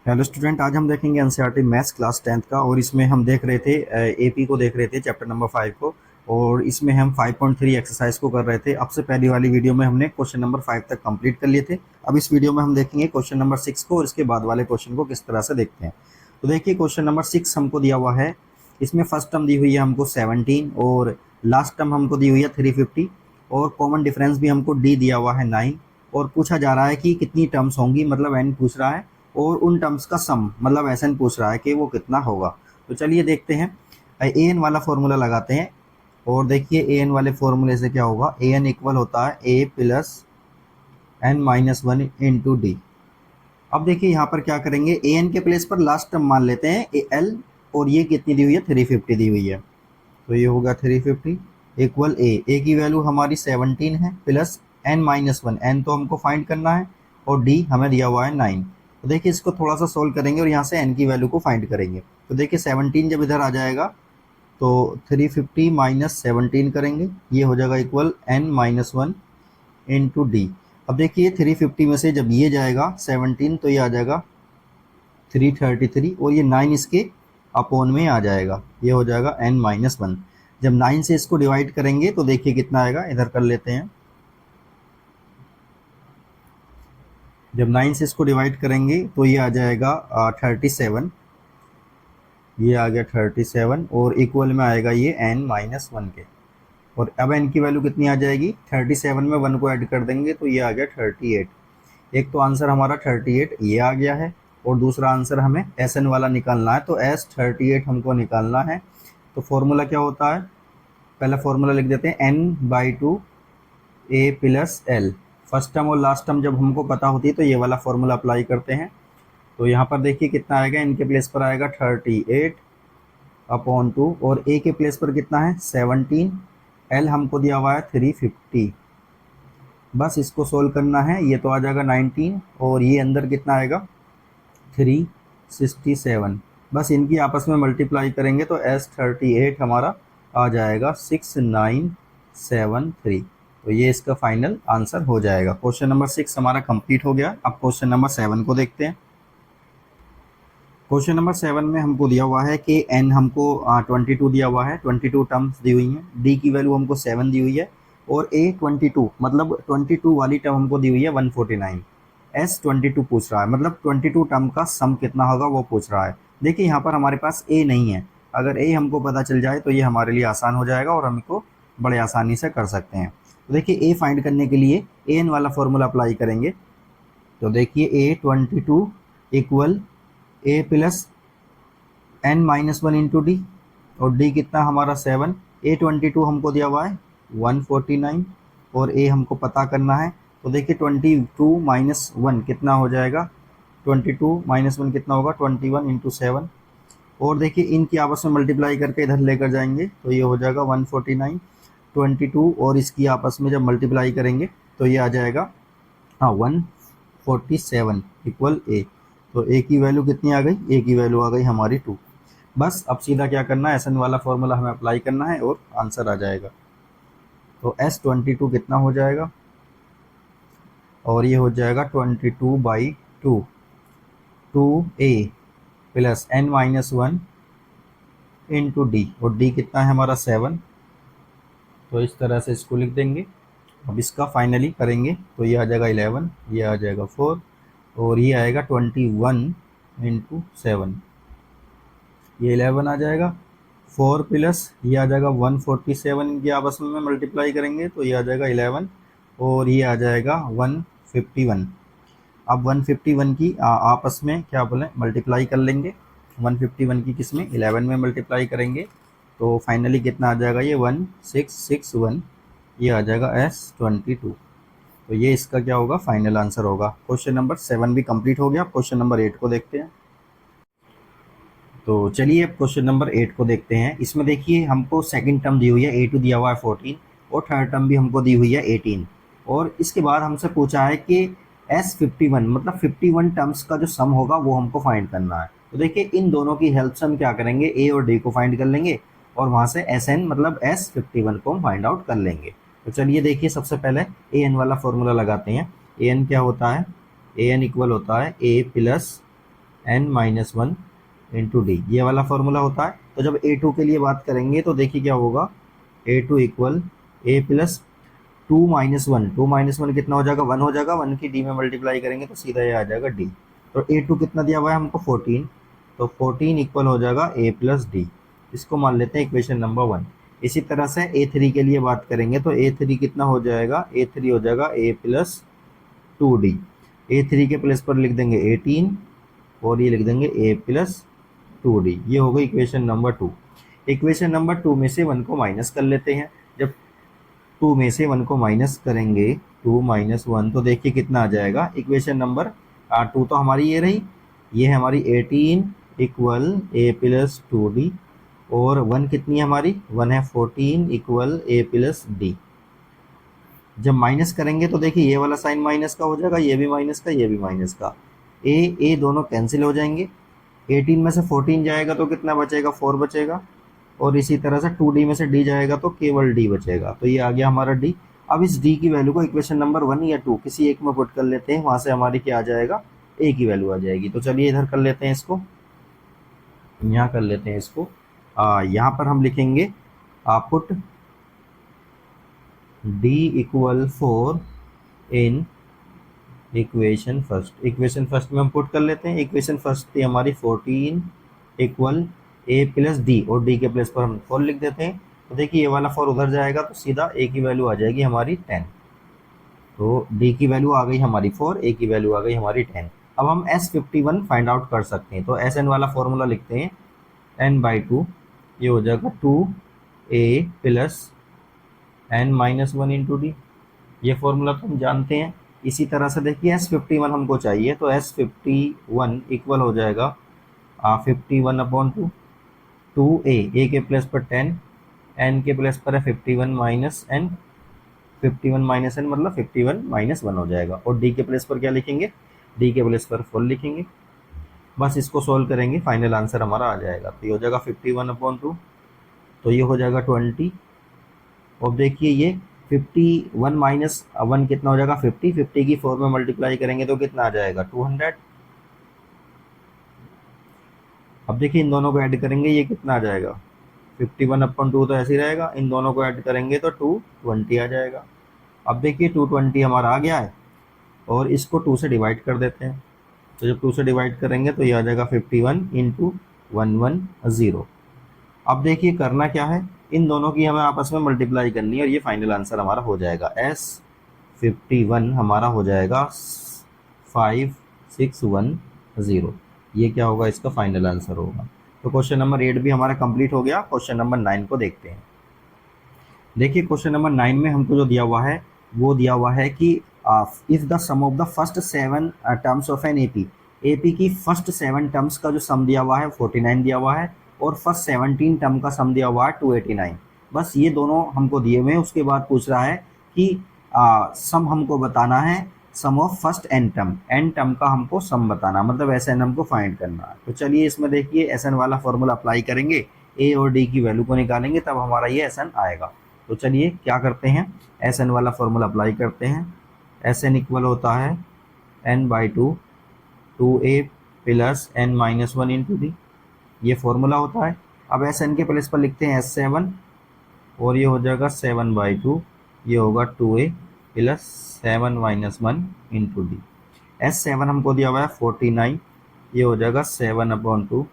Hello student, आज हम देखेंगे एनसीईआरटी मैथ्स क्लास 10th का। और इसमें हम देख रहे थे एपी को देख रहे थे, चैप्टर नंबर 5 को। और इसमें हम 5.3 एक्सरसाइज को कर रहे थे। अब से पहली वाली वीडियो में हमने क्वेश्चन नंबर 5 तक कंप्लीट कर लिए थे। अब इस वीडियो में हम देखेंगे क्वेश्चन नंबर 6 को, और इसके बाद वाले क्वेश्चन को किस तरह से देखते हैं। तो देखिए, क्वेश्चन नंबर 6 हमको दिया हुआ है। इसमें फर्स्ट टर्म दी हुई है हमको 17 और लास्ट टर्म हमको दी हुई है 350 और कॉमन डिफरेंस भी हमको डी दिया हुआ है 9। और पूछा जा रहा है कि कितनी टर्म्स होंगी, मतलब एन पूछ रहा है, और उन टर्म्स का सम मतलब एसएन पूछ रहा है कि वो कितना होगा। तो चलिए देखते हैं। ए एन वाला फॉर्मूला लगाते हैं। और देखिए, ए एन वाले फॉर्मूले से क्या होगा, ए एन इक्वल होता है a plus n minus one into d. अब देखिए यहाँ पर क्या करेंगे, ए एन के प्लेस पर लास्ट टर्म मान लेते हैं ए एल, और ये कितनी दी हुई है, 350 दी हुई है। तो ये होगा 350 इक्वल ए की वैल्यू हमारी 17 है, plus n minus one, n तो हमको फाइंड करना है, और डी हमें दिया हुआ है 9। तो देखिए, इसको थोड़ा सा सोल्व करेंगे और यहाँ से एन की वैल्यू को फाइंड करेंगे। तो देखिए, 17 जब इधर आ जाएगा तो 350 माइनस 17 करेंगे, ये हो जाएगा equal n minus one into d. अब देखिए, 350 में से जब ये जाएगा 17 तो ये आ जाएगा 333, और ये 9 इसके अपॉन में आ जाएगा, ये हो जाएगा एन माइनस वन। जब 9 से इसको डिवाइड करेंगे तो देखिए कितना आएगा, इधर कर लेते हैं। जब 9 से इसको डिवाइड करेंगे तो ये आ जाएगा 37, ये आ गया 37, और इक्वल में आएगा ये n माइनस वन के। और अब n की वैल्यू कितनी आ जाएगी, 37 में 1 को ऐड कर देंगे तो ये आ गया 38। एक तो आंसर हमारा 38 ये आ गया है, और दूसरा आंसर हमें एस एन वाला निकालना है, तो एस 38 हमको निकालना है। तो फॉर्मूला क्या होता है, पहला फॉर्मूला लिख देते हैं n/2 ए प्लस एल। फर्स्ट टर्म और लास्ट टर्म जब हमको पता होती है तो ये वाला फॉर्मूला अप्लाई करते हैं। तो यहाँ पर देखिए कितना आएगा, इनके प्लेस पर आएगा 38 अपॉन 2, और ए के प्लेस पर कितना है 17, एल हमको दिया हुआ है 350। बस इसको सोल्व करना है, ये तो आ जाएगा 19, और ये अंदर कितना आएगा 367। बस इनकी आपस में मल्टीप्लाई करेंगे तो S38 हमारा आ जाएगा 6973। तो ये इसका फाइनल आंसर हो जाएगा। क्वेश्चन नंबर 6 हमारा कंप्लीट हो गया। अब क्वेश्चन नंबर 7 को देखते हैं। क्वेश्चन नंबर 7 में हमको दिया हुआ है कि n हमको 22 दिया हुआ है, 22 टर्म्स दी हुई हैं, d की वैल्यू हमको 7 दी हुई है, और a 22 मतलब 22 वाली टर्म हमको दी हुई है 149। s 22 पूछ रहा है, मतलब 22 टर्म का सम कितना होगा वो पूछ रहा है। देखिए, यहाँ पर हमारे पास a नहीं है। अगर a हमको पता चल जाए तो ये हमारे लिए आसान हो जाएगा और हमको बड़े आसानी से कर सकते हैं। तो देखिए, a फाइंड करने के लिए an वाला फॉर्मूला अप्लाई करेंगे। तो देखिए, a 22 equal a plus n minus one into d, और डी कितना हमारा 7। ए 22 हमको दिया हुआ है 149, और ए हमको पता करना है। तो देखिए, 22 माइनस वन कितना हो जाएगा, 22 माइनस वन कितना होगा 21 इंटू 7। और देखिए, इनकी आपस में मल्टीप्लाई करके इधर लेकर जाएंगे तो ये हो जाएगा 149, 22, और इसकी आपस में जब मल्टीप्लाई करेंगे तो ये आ जाएगा, हाँ, 147 इक्वल ए। तो ए की वैल्यू कितनी आ गई, ए की वैल्यू आ गई हमारी 2। बस अब सीधा क्या करना है, एस एन वाला फॉर्मूला हमें अप्लाई करना है और आंसर आ जाएगा। तो S22 कितना हो जाएगा, और ये हो जाएगा 22/2, 2a plus n minus one into d, और डी कितना है हमारा 7। तो इस तरह से इसको लिख देंगे। अब इसका फाइनली करेंगे तो ये आ जाएगा 11, ये आ जाएगा 4, और ये आएगा 21 इंटू 7, ये 11 आ जाएगा। 4 प्लस ये आ जाएगा 147, इनकी आपस में मल्टीप्लाई करेंगे तो ये आ जाएगा 11, और ये आ जाएगा 151। अब 151 की आपस में क्या बोलें मल्टीप्लाई कर लेंगे। 151 की किस में, 11 में मल्टीप्लाई करेंगे तो फाइनली कितना आ जाएगा, ये 1661, ये आ जाएगा S22। तो ये इसका क्या होगा, फाइनल आंसर होगा। क्वेश्चन नंबर 7 भी कंप्लीट हो गया। क्वेश्चन नंबर 8 को देखते हैं। तो चलिए अब क्वेश्चन नंबर 8 को देखते हैं। इसमें देखिए, हमको सेकंड टर्म दी हुई है a2 दिया हुआ है 14, और थर्ड टर्म भी हमको दी हुई है 18। और इसके बाद हमसे पूछा है कि S51 मतलब 51 टर्म्स का जो सम होगा वो हमको फाइंड करना है। तो देखिए, इन दोनों की हेल्प से हम क्या करेंगे, a और d को फाइंड कर लेंगे, और वहाँ से SN मतलब S51 को हम फाइंड आउट कर लेंगे। तो चलिए देखिए, सबसे पहले an वाला फॉर्मूला लगाते हैं। an क्या होता है, an इक्वल होता है a plus n minus one into d, ये वाला फॉर्मूला होता है। तो जब A2 के लिए बात करेंगे तो देखिए क्या होगा, A2 equal a plus two minus one, two minus one कितना हो जाएगा, वन हो जाएगा, वन की डी में मल्टीप्लाई करेंगे तो सीधा ये आ जाएगा डी। तो A2 कितना दिया हुआ है हमको 14, तो 14 इक्वल हो जाएगा ए प्लस डी, इसको मान लेते हैं इक्वेशन नंबर 1। इसी तरह से A3 के लिए बात करेंगे तो A3 कितना हो जाएगा, A3 हो जाएगा ए प्लस टू डी, A3 के प्लेस पर लिख देंगे 18 और ये लिख देंगे ए प्लस टू डी, ये हो गई इक्वेशन नंबर 2। इक्वेशन नंबर 2 में से 1 को माइनस कर लेते हैं। जब 2 में से 1 को माइनस करेंगे, 2 माइनस 1, तो देखिए कितना आ जाएगा, इक्वेशन नंबर 2 तो हमारी ये रही, ये है हमारी 18 equal a plus to D, और 1 कितनी है हमारी, 1 है 14 इक्वल ए प्लस डी। जब माइनस करेंगे तो देखिए ये वाला साइन माइनस का हो जाएगा, ये भी माइनस का, ये भी माइनस का, ए दोनों कैंसिल हो जाएंगे। 18 में से 14 जाएगा तो कितना बचेगा, 4 बचेगा, और इसी तरह से 2d में से d जाएगा तो केवल d बचेगा, तो ये आ गया हमारा d। अब इस d की वैल्यू को इक्वेशन नंबर 1 या 2 किसी एक में पुट कर लेते हैं, वहां से हमारी क्या आ जाएगा, a की वैल्यू आ जाएगी। तो चलिए इधर कर लेते हैं इसको, यहाँ कर लेते हैं इसको, यहाँ पर हम लिखेंगे put d equal 4 in equation first. Equation first में हम पुट कर लेते हैं, इक्वेशन फर्स्ट थी हमारी 14 इक्वल ए प्लस डी, और डी के प्लेस पर हम 4 लिख देते हैं। तो देखिए ये वाला 4 उधर जाएगा तो सीधा ए की वैल्यू आ जाएगी हमारी 10। तो डी की वैल्यू आ गई हमारी 4, ए की वैल्यू आ गई हमारी 10। अब हम S51 फाइंड आउट कर सकते हैं, तो एस एन वाला फॉर्मूला लिखते हैं, n बाई टू, ये हो जाएगा 2a plus n minus one into d, ये फॉर्मूला तो हम जानते हैं। इसी तरह से देखिए S51 हमको चाहिए, तो S51 इक्वल हो जाएगा 51/2, 2a के प्लेस पर 10, n के प्लेस पर है 51 माइनस n, 51 माइनस n मतलब 51 माइनस 1 हो जाएगा, और d के प्लेस पर क्या लिखेंगे, d के प्लेस पर 4 लिखेंगे। बस इसको सोल्व करेंगे, फाइनल आंसर हमारा आ जाएगा, तो ये हो जाएगा 51/2, तो ये हो जाएगा 20। और देखिए ये 51 माइनस 1 कितना हो जाएगा, 50, 50 की 4 में मल्टीप्लाई करेंगे तो कितना आ जाएगा, 200। अब देखिए इन दोनों को ऐड करेंगे, ये कितना आ जाएगा, 51/2 तो ऐसे ही रहेगा, इन दोनों को ऐड करेंगे तो 220 आ जाएगा। अब देखिए 220 हमारा आ गया है, और इसको 2 से डिवाइड कर देते हैं, तो जब 2 से डिवाइड करेंगे तो ये आ जाएगा 51 इंटू 110। अब देखिए करना क्या है, इन दोनों की हमें आपस में मल्टीप्लाई करनी है, और ये फाइनल आंसर हमारा हो जाएगा, S51 हमारा हो जाएगा 5610, ये क्या होगा, इसका फाइनल आंसर होगा। तो क्वेश्चन नंबर 8 भी हमारा कंप्लीट हो गया। क्वेश्चन नंबर 9 को देखते हैं। देखिए क्वेश्चन नंबर 9 में हमको जो दिया हुआ है वो दिया हुआ है कि if the sum of the first 7 terms of an AP की फर्स्ट 7 टर्म्स का जो सम दिया हुआ है 49 दिया हुआ है, और फर्स्ट 17 टर्म का सम दिया हुआ है 289। बस ये दोनों हमको दिए हुए हैं। उसके बाद पूछ रहा है कि सम हमको बताना है, सम ऑफ फर्स्ट एन टर्म का हमको सम बताना, मतलब एस एन हमको फाइंड करना है। तो चलिए इसमें देखिए एस एन वाला फॉर्मूला अप्लाई करेंगे, ए और डी की वैल्यू को निकालेंगे, तब हमारा ये एस एन आएगा। तो चलिए क्या करते हैं, एस एन वाला फॉर्मूला अप्लाई करते हैं। एस एन इक्वल होता है n by two, 2a plus n minus one into d, ये फॉर्मूला होता है। अब एस एन के प्लेस पर लिखते हैं S7, और ये हो जाएगा 7/2, ये होगा 2a plus 7 minus one into D. S7 हमको दिया हुआ है 49, ये हो जाएगा 7/2,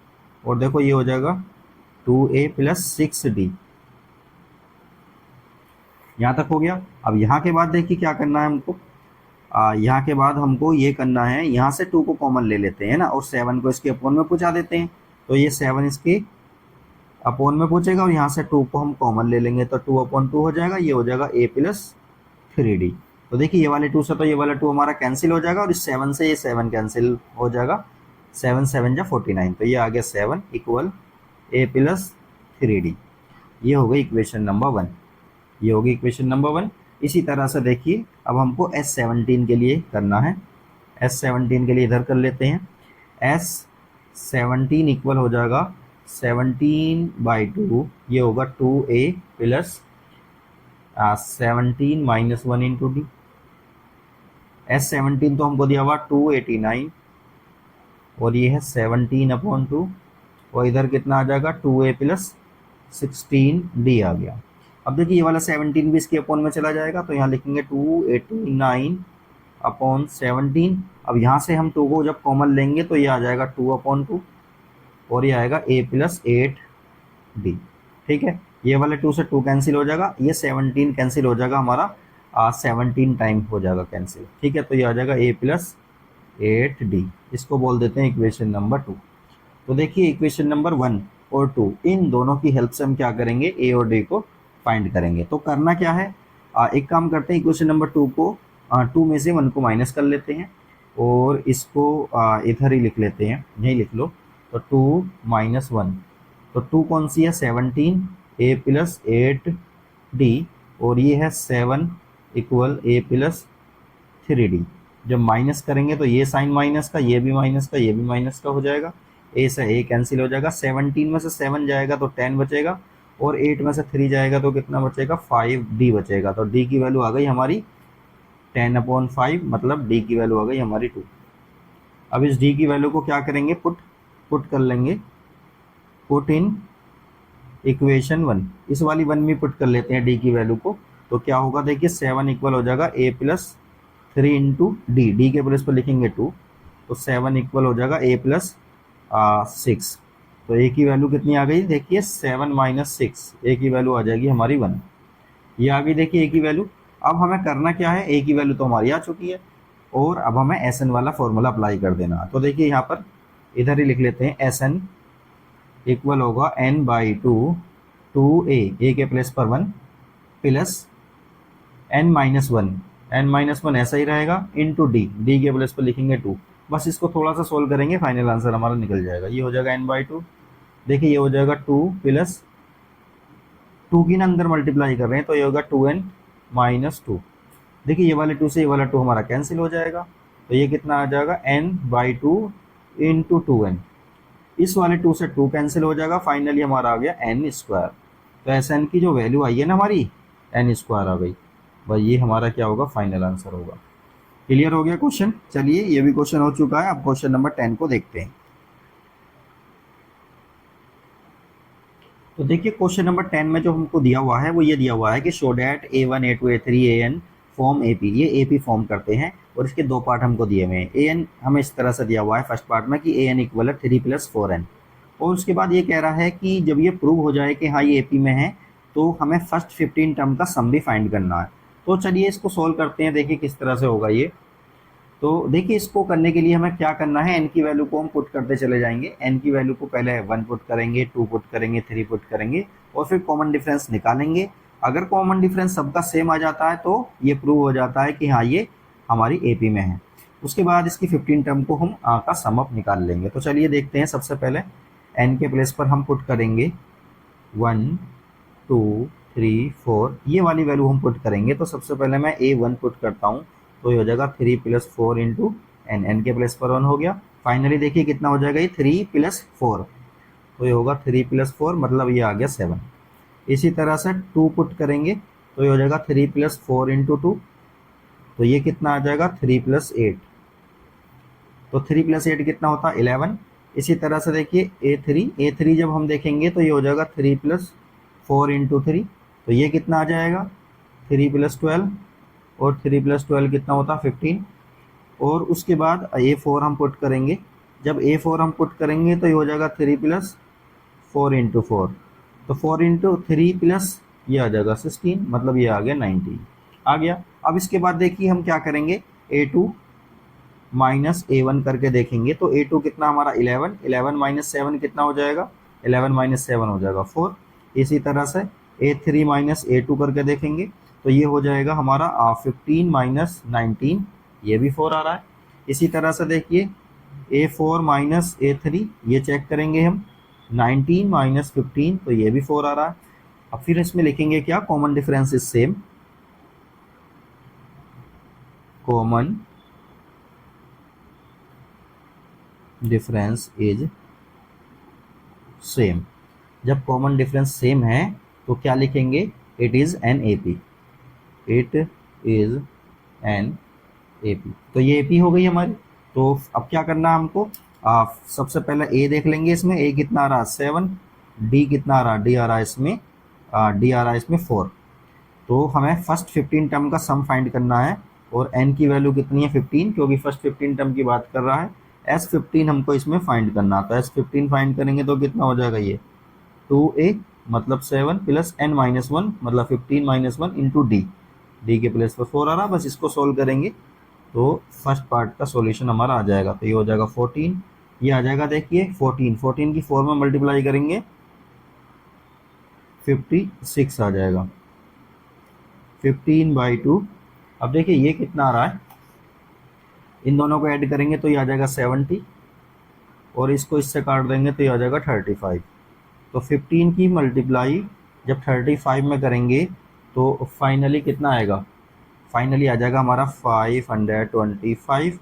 और देखो ये हो जाएगा 2a प्लस 6d। यहाँ तक हो गया। अब यहाँ के बाद देखिए क्या करना है हमको, यहाँ के बाद हमको ये करना है, यहाँ से 2 को कॉमन ले लेते हैं ना, और 7 को इसके अपोन में पूछा देते हैं, तो ये 7 इसके अपोन में पूछेगा, और यहाँ से 2 को हम कॉमन ले लेंगे, तो 2/2 हो जाएगा, ये हो जाएगा a प्लस 3d। तो देखिए ये वाले 2 से तो ये वाला 2 हमारा कैंसिल हो जाएगा, और इस 7 से ये 7 कैंसिल हो जाएगा, 7 7 जा 49, तो ये आ गया 7 इक्वल a प्लस 3d। ये हो गई इक्वेशन नंबर 1, ये होगी इक्वेशन नंबर 1। इसी तरह से देखिए अब हमको S17 के लिए करना है। S17 के लिए इधर कर लेते हैं, S17 इक्वल हो जाएगा 17/2, ये होगा 2a plus 17 minus one into D. S17 तो हमको दिया हुआ 289, और ये है 17/2, और इधर कितना आ जाएगा 2a प्लस 16d आ गया। अब देखिए ये वाला 17 भी इसके अपॉन में चला जाएगा, तो यहाँ लिखेंगे 289/17। अब यहाँ से हम 2 को जब कॉमन लेंगे तो ये आ जाएगा 2/2, और ये आएगा a प्लस 8d। ठीक है, ये वाले 2 से 2 कैंसिल हो जाएगा, ये 17 कैंसिल हो जाएगा हमारा, 17 टाइम हो जाएगा कैंसिल। ठीक है, तो ये आ जाएगा a प्लस 8d, इसको बोल देते हैं इक्वेशन नंबर 2। तो देखिए इक्वेशन नंबर 1 और 2 इन दोनों की हेल्प से हम क्या करेंगे, a और d को फाइंड करेंगे। तो करना क्या है, एक काम करते हैं, इक्वेशन नंबर 2 को 2 में से 1 को माइनस कर लेते हैं, और इसको इधर ही लिख लेते हैं, यहीं लिख लो। तो 2 - 1, तो 2 कौन सी है 17, a प्लस 8d, और ये है 7 इक्वल a प्लस 3d। जब माइनस करेंगे तो ये साइन माइनस का, ये भी माइनस का, ये भी माइनस का हो जाएगा, a से a कैंसिल हो जाएगा, 17 में से 7 जाएगा तो 10 बचेगा, और 8 में से 3 जाएगा तो कितना बचेगा 5d बचेगा। तो d की वैल्यू आ गई हमारी 10/5, मतलब d की वैल्यू आ गई हमारी 2। अब इस d की वैल्यू को क्या करेंगे, पुट कर लेंगे, पुट इन इक्वेशन 1, इस वाली 1 में पुट कर लेते हैं d की वैल्यू को। तो क्या होगा देखिए 7 इक्वल हो जाएगा a plus 3 into d, D के प्लेस पर लिखेंगे 2, तो 7 इक्वल हो जाएगा a प्लस 6। तो a की वैल्यू कितनी आ गई देखिए 7 - 6, a की वैल्यू आ जाएगी हमारी 1। ये आ गई देखिए a की वैल्यू। अब हमें करना क्या है, a की वैल्यू तो हमारी आ चुकी है, और अब हमें SN वाला फॉर्मूला अप्लाई कर देना। तो देखिए यहाँ पर इधर ही लिख लेते हैं, SN इक्वल होगा n/2 2a के प्लेस पर 1 प्लस n-1, n-1 ऐसा ही रहेगा, इंटू डी के प्लेस पर लिखेंगे 2। बस इसको थोड़ा सा सोल्व करेंगे, फाइनल आंसर हमारा निकल जाएगा। ये हो जाएगा n/2, देखिए ये हो जाएगा 2 प्लस 2 की ना अंदर मल्टीप्लाई कर रहे हैं, तो ये होगा 2n-2। देखिए ये वाले 2 से ये वाला 2 हमारा कैंसिल हो जाएगा, तो ये कितना आ जाएगा n/2 इंटू 2n। इस वाले 2 से 2 कैंसिल हो जाएगा, फाइनली हमारा आ गया n²। तो SN की जो वैल्यू आई है ना हमारी n² आ गई। भाई ये हमारा क्या होगा, फाइनल आंसर होगा। क्लियर हो गया क्वेश्चन। चलिए ये भी क्वेश्चन हो चुका है, अब क्वेश्चन नंबर 10 को देखते हैं। तो देखिए क्वेश्चन नंबर 10 में जो हमको दिया हुआ है वो ये दिया हुआ है कि show that A1 A2 A3 AN form AP, ये AP फॉर्म करते हैं, और इसके 2 पार्ट हमको दिए हुए हैं। AN हमें इस तरह से दिया हुआ है फर्स्ट पार्ट में कि AN इक्वल है 3 + 4n, और उसके बाद ये कह रहा है कि जब ये प्रूव हो जाए कि हाँ ये AP में है, तो हमें फर्स्ट 15 टर्म का सम भी फाइंड करना है। तो चलिए इसको सोल्व करते हैं, देखिए किस तरह से होगा ये। तो देखिए इसको करने के लिए हमें क्या करना है, n की वैल्यू को हम पुट करते चले जाएंगे। n की वैल्यू को पहले 1 पुट करेंगे, 2 पुट करेंगे, 3 पुट करेंगे, और फिर कॉमन डिफरेंस निकालेंगे। अगर कॉमन डिफरेंस सबका सेम आ जाता है तो ये प्रूव हो जाता है कि हाँ ये हमारी AP में है। उसके बाद इसकी 15 टर्म को हम का सम अप निकाल लेंगे। तो चलिए देखते हैं, सबसे पहले n के प्लेस पर हम पुट करेंगे 1 2 3 4, ये वाली वैल्यू हम पुट करेंगे। तो सबसे पहले मैं A1 पुट करता हूँ, तो ये हो जाएगा 3 + 4 इंटू एन, एन के प्लेस पर 1 हो गया। फाइनली देखिए कितना हो जाएगा ये 3 + 4, तो ये होगा 3 + 4, मतलब ये आ गया 7। इसी तरह से 2 पुट करेंगे, तो ये हो जाएगा 3 + 4 इंटू 2, तो ये कितना आ जाएगा 3 + 8, तो 3 + 8 कितना होता है 11। इसी तरह से देखिए A3 जब हम देखेंगे तो ये हो जाएगा 3 + 4 इंटू 3, तो ये कितना आ जाएगा 3 + 12, और 3 + 12 कितना होता है 15। और उसके बाद A4 हम पुट करेंगे, जब A4 हम पुट करेंगे तो ये हो जाएगा 3 + 4 इंटू 4, तो 4 इंटू 3 प्लस ये आ जाएगा 16, मतलब ये आ गया 19 आ गया। अब इसके बाद देखिए हम क्या करेंगे, A2 माइनस A1 करके देखेंगे, तो A2 कितना हमारा 11, 11 - 7 कितना हो जाएगा, 11 - 7 हो जाएगा 4। इसी तरह से A3 माइनस A2 करके देखेंगे, तो ये हो जाएगा हमारा 15 - 19, ये भी 4 आ रहा है। इसी तरह से देखिए A4 माइनस A3, ये चेक करेंगे हम, 19 - 15, तो ये भी 4 आ रहा है। अब फिर इसमें लिखेंगे क्या, common difference is same, common difference is same. जब कॉमन डिफरेंस सेम है तो क्या लिखेंगे, it is an AP, it is an AP। तो ये AP हो गई हमारी। तो अब क्या करना है हमको, सबसे पहले ए देख लेंगे, इसमें ए कितना आ रहा है 7, डी कितना आ रहा है, डी आ रहा है इसमें डी आ रहा है इसमें 4। तो हमें फर्स्ट 15 टर्म का सम फाइंड करना है और n की वैल्यू कितनी है 15, क्योंकि फर्स्ट 15 टर्म की बात कर रहा है। S15 हमको इसमें फाइंड करना है, तो S15 फाइंड करेंगे तो कितना हो जाएगा ये 2a मतलब 7 प्लस n माइनस 1 मतलब 15 माइनस 1 इंटू डी, डी के प्लेस पर 4 आ रहा, बस इसको सोल्व करेंगे तो फर्स्ट पार्ट का सॉल्यूशन हमारा आ जाएगा। तो ये हो जाएगा 14, ये आ जाएगा देखिए 14 की 4 में मल्टीप्लाई करेंगे 56 आ जाएगा, 15/2। अब देखिए ये कितना आ रहा है, इन दोनों को ऐड करेंगे तो ये आ जाएगा 70 और इसको इससे काट देंगे तो ये आ जाएगा 35। तो 15 की मल्टीप्लाई जब 35 में करेंगे तो फाइनली कितना आएगा, फाइनली आ जाएगा हमारा 525।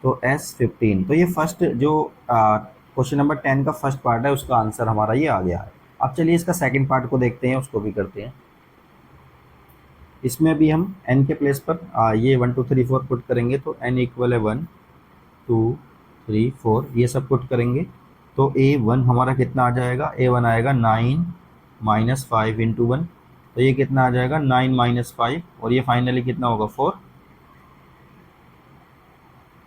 तो S15, तो ये फर्स्ट जो क्वेश्चन नंबर 10 का फर्स्ट पार्ट है उसका आंसर हमारा ये आ गया है। अब चलिए इसका सेकंड पार्ट को देखते हैं, उसको भी करते हैं। इसमें भी हम n के प्लेस पर ये 1 2 3 4 पुट करेंगे तो n इक्वल है 1 2 3 4 ये सब पुट करेंगे तो A1 हमारा कितना आ जाएगा, A1 आएगा 9 माइनस 5 इंटू 1, तो ये कितना आ जाएगा 9 माइनस 5 और ये फाइनली कितना होगा 4।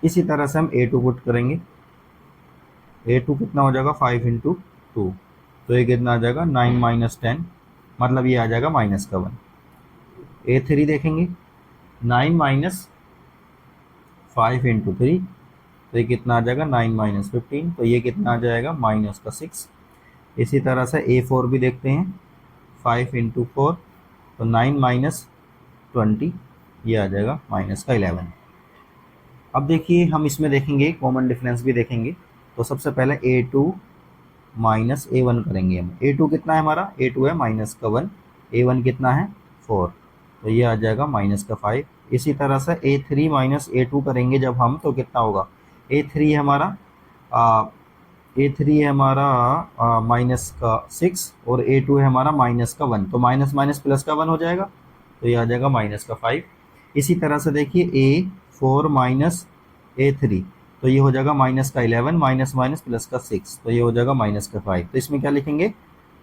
इसी तरह से हम A2 पुट करेंगे, A2 कितना हो जाएगा 5 इंटू 2, तो ये कितना आ जाएगा 9 माइनस 10 मतलब ये आ जाएगा माइनस का 1। A3 देखेंगे 9 माइनस 5 इंटू 3, तो ये कितना आ जाएगा 9 माइनस 15, तो ये कितना आ जाएगा माइनस का 6। इसी तरह से A4 भी देखते हैं 5 इंटू 4, तो 9 माइनस 20 ये आ जाएगा माइनस का 11। अब देखिए हम इसमें देखेंगे कॉमन डिफरेंस भी देखेंगे, तो सबसे पहले A2 माइनस A1 करेंगे हम। A2 कितना है हमारा, A2 है माइनस का 1, A1 कितना है 4, तो ये आ जाएगा माइनस का 5। इसी तरह से A3 माइनस A2 करेंगे जब हम तो कितना होगा, A3 है हमारा A3 है हमारा माइनस का 6 और A2 है हमारा माइनस का 1, तो माइनस माइनस प्लस का 1 हो जाएगा, तो ये आ जाएगा माइनस का 5। इसी तरह से देखिए A4 माइनस A3, तो ये हो जाएगा माइनस का 11 माइनस माइनस प्लस का 6, तो ये हो जाएगा माइनस का 5। तो इसमें क्या लिखेंगे,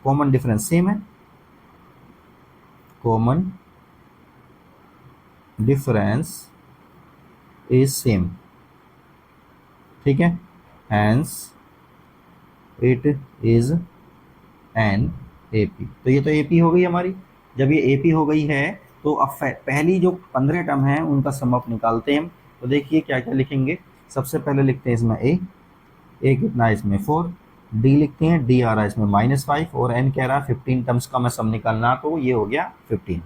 कॉमन डिफरेंस सेम है, कॉमन डिफरेंस इज सेम, ठीक है, hence it is an AP। तो ये तो AP हो गई हमारी। जब ये AP हो गई है तो अब पहली जो 15 टर्म है उनका सम अप निकालते हैं। तो देखिए क्या क्या लिखेंगे, सबसे पहले लिखते हैं इसमें A कितना है इसमें 4, D लिखते हैं, D आ रहा है इसमें -5 और N कह रहा है 15 टर्म्स का मैं सम निकालना, तो ये हो गया 15।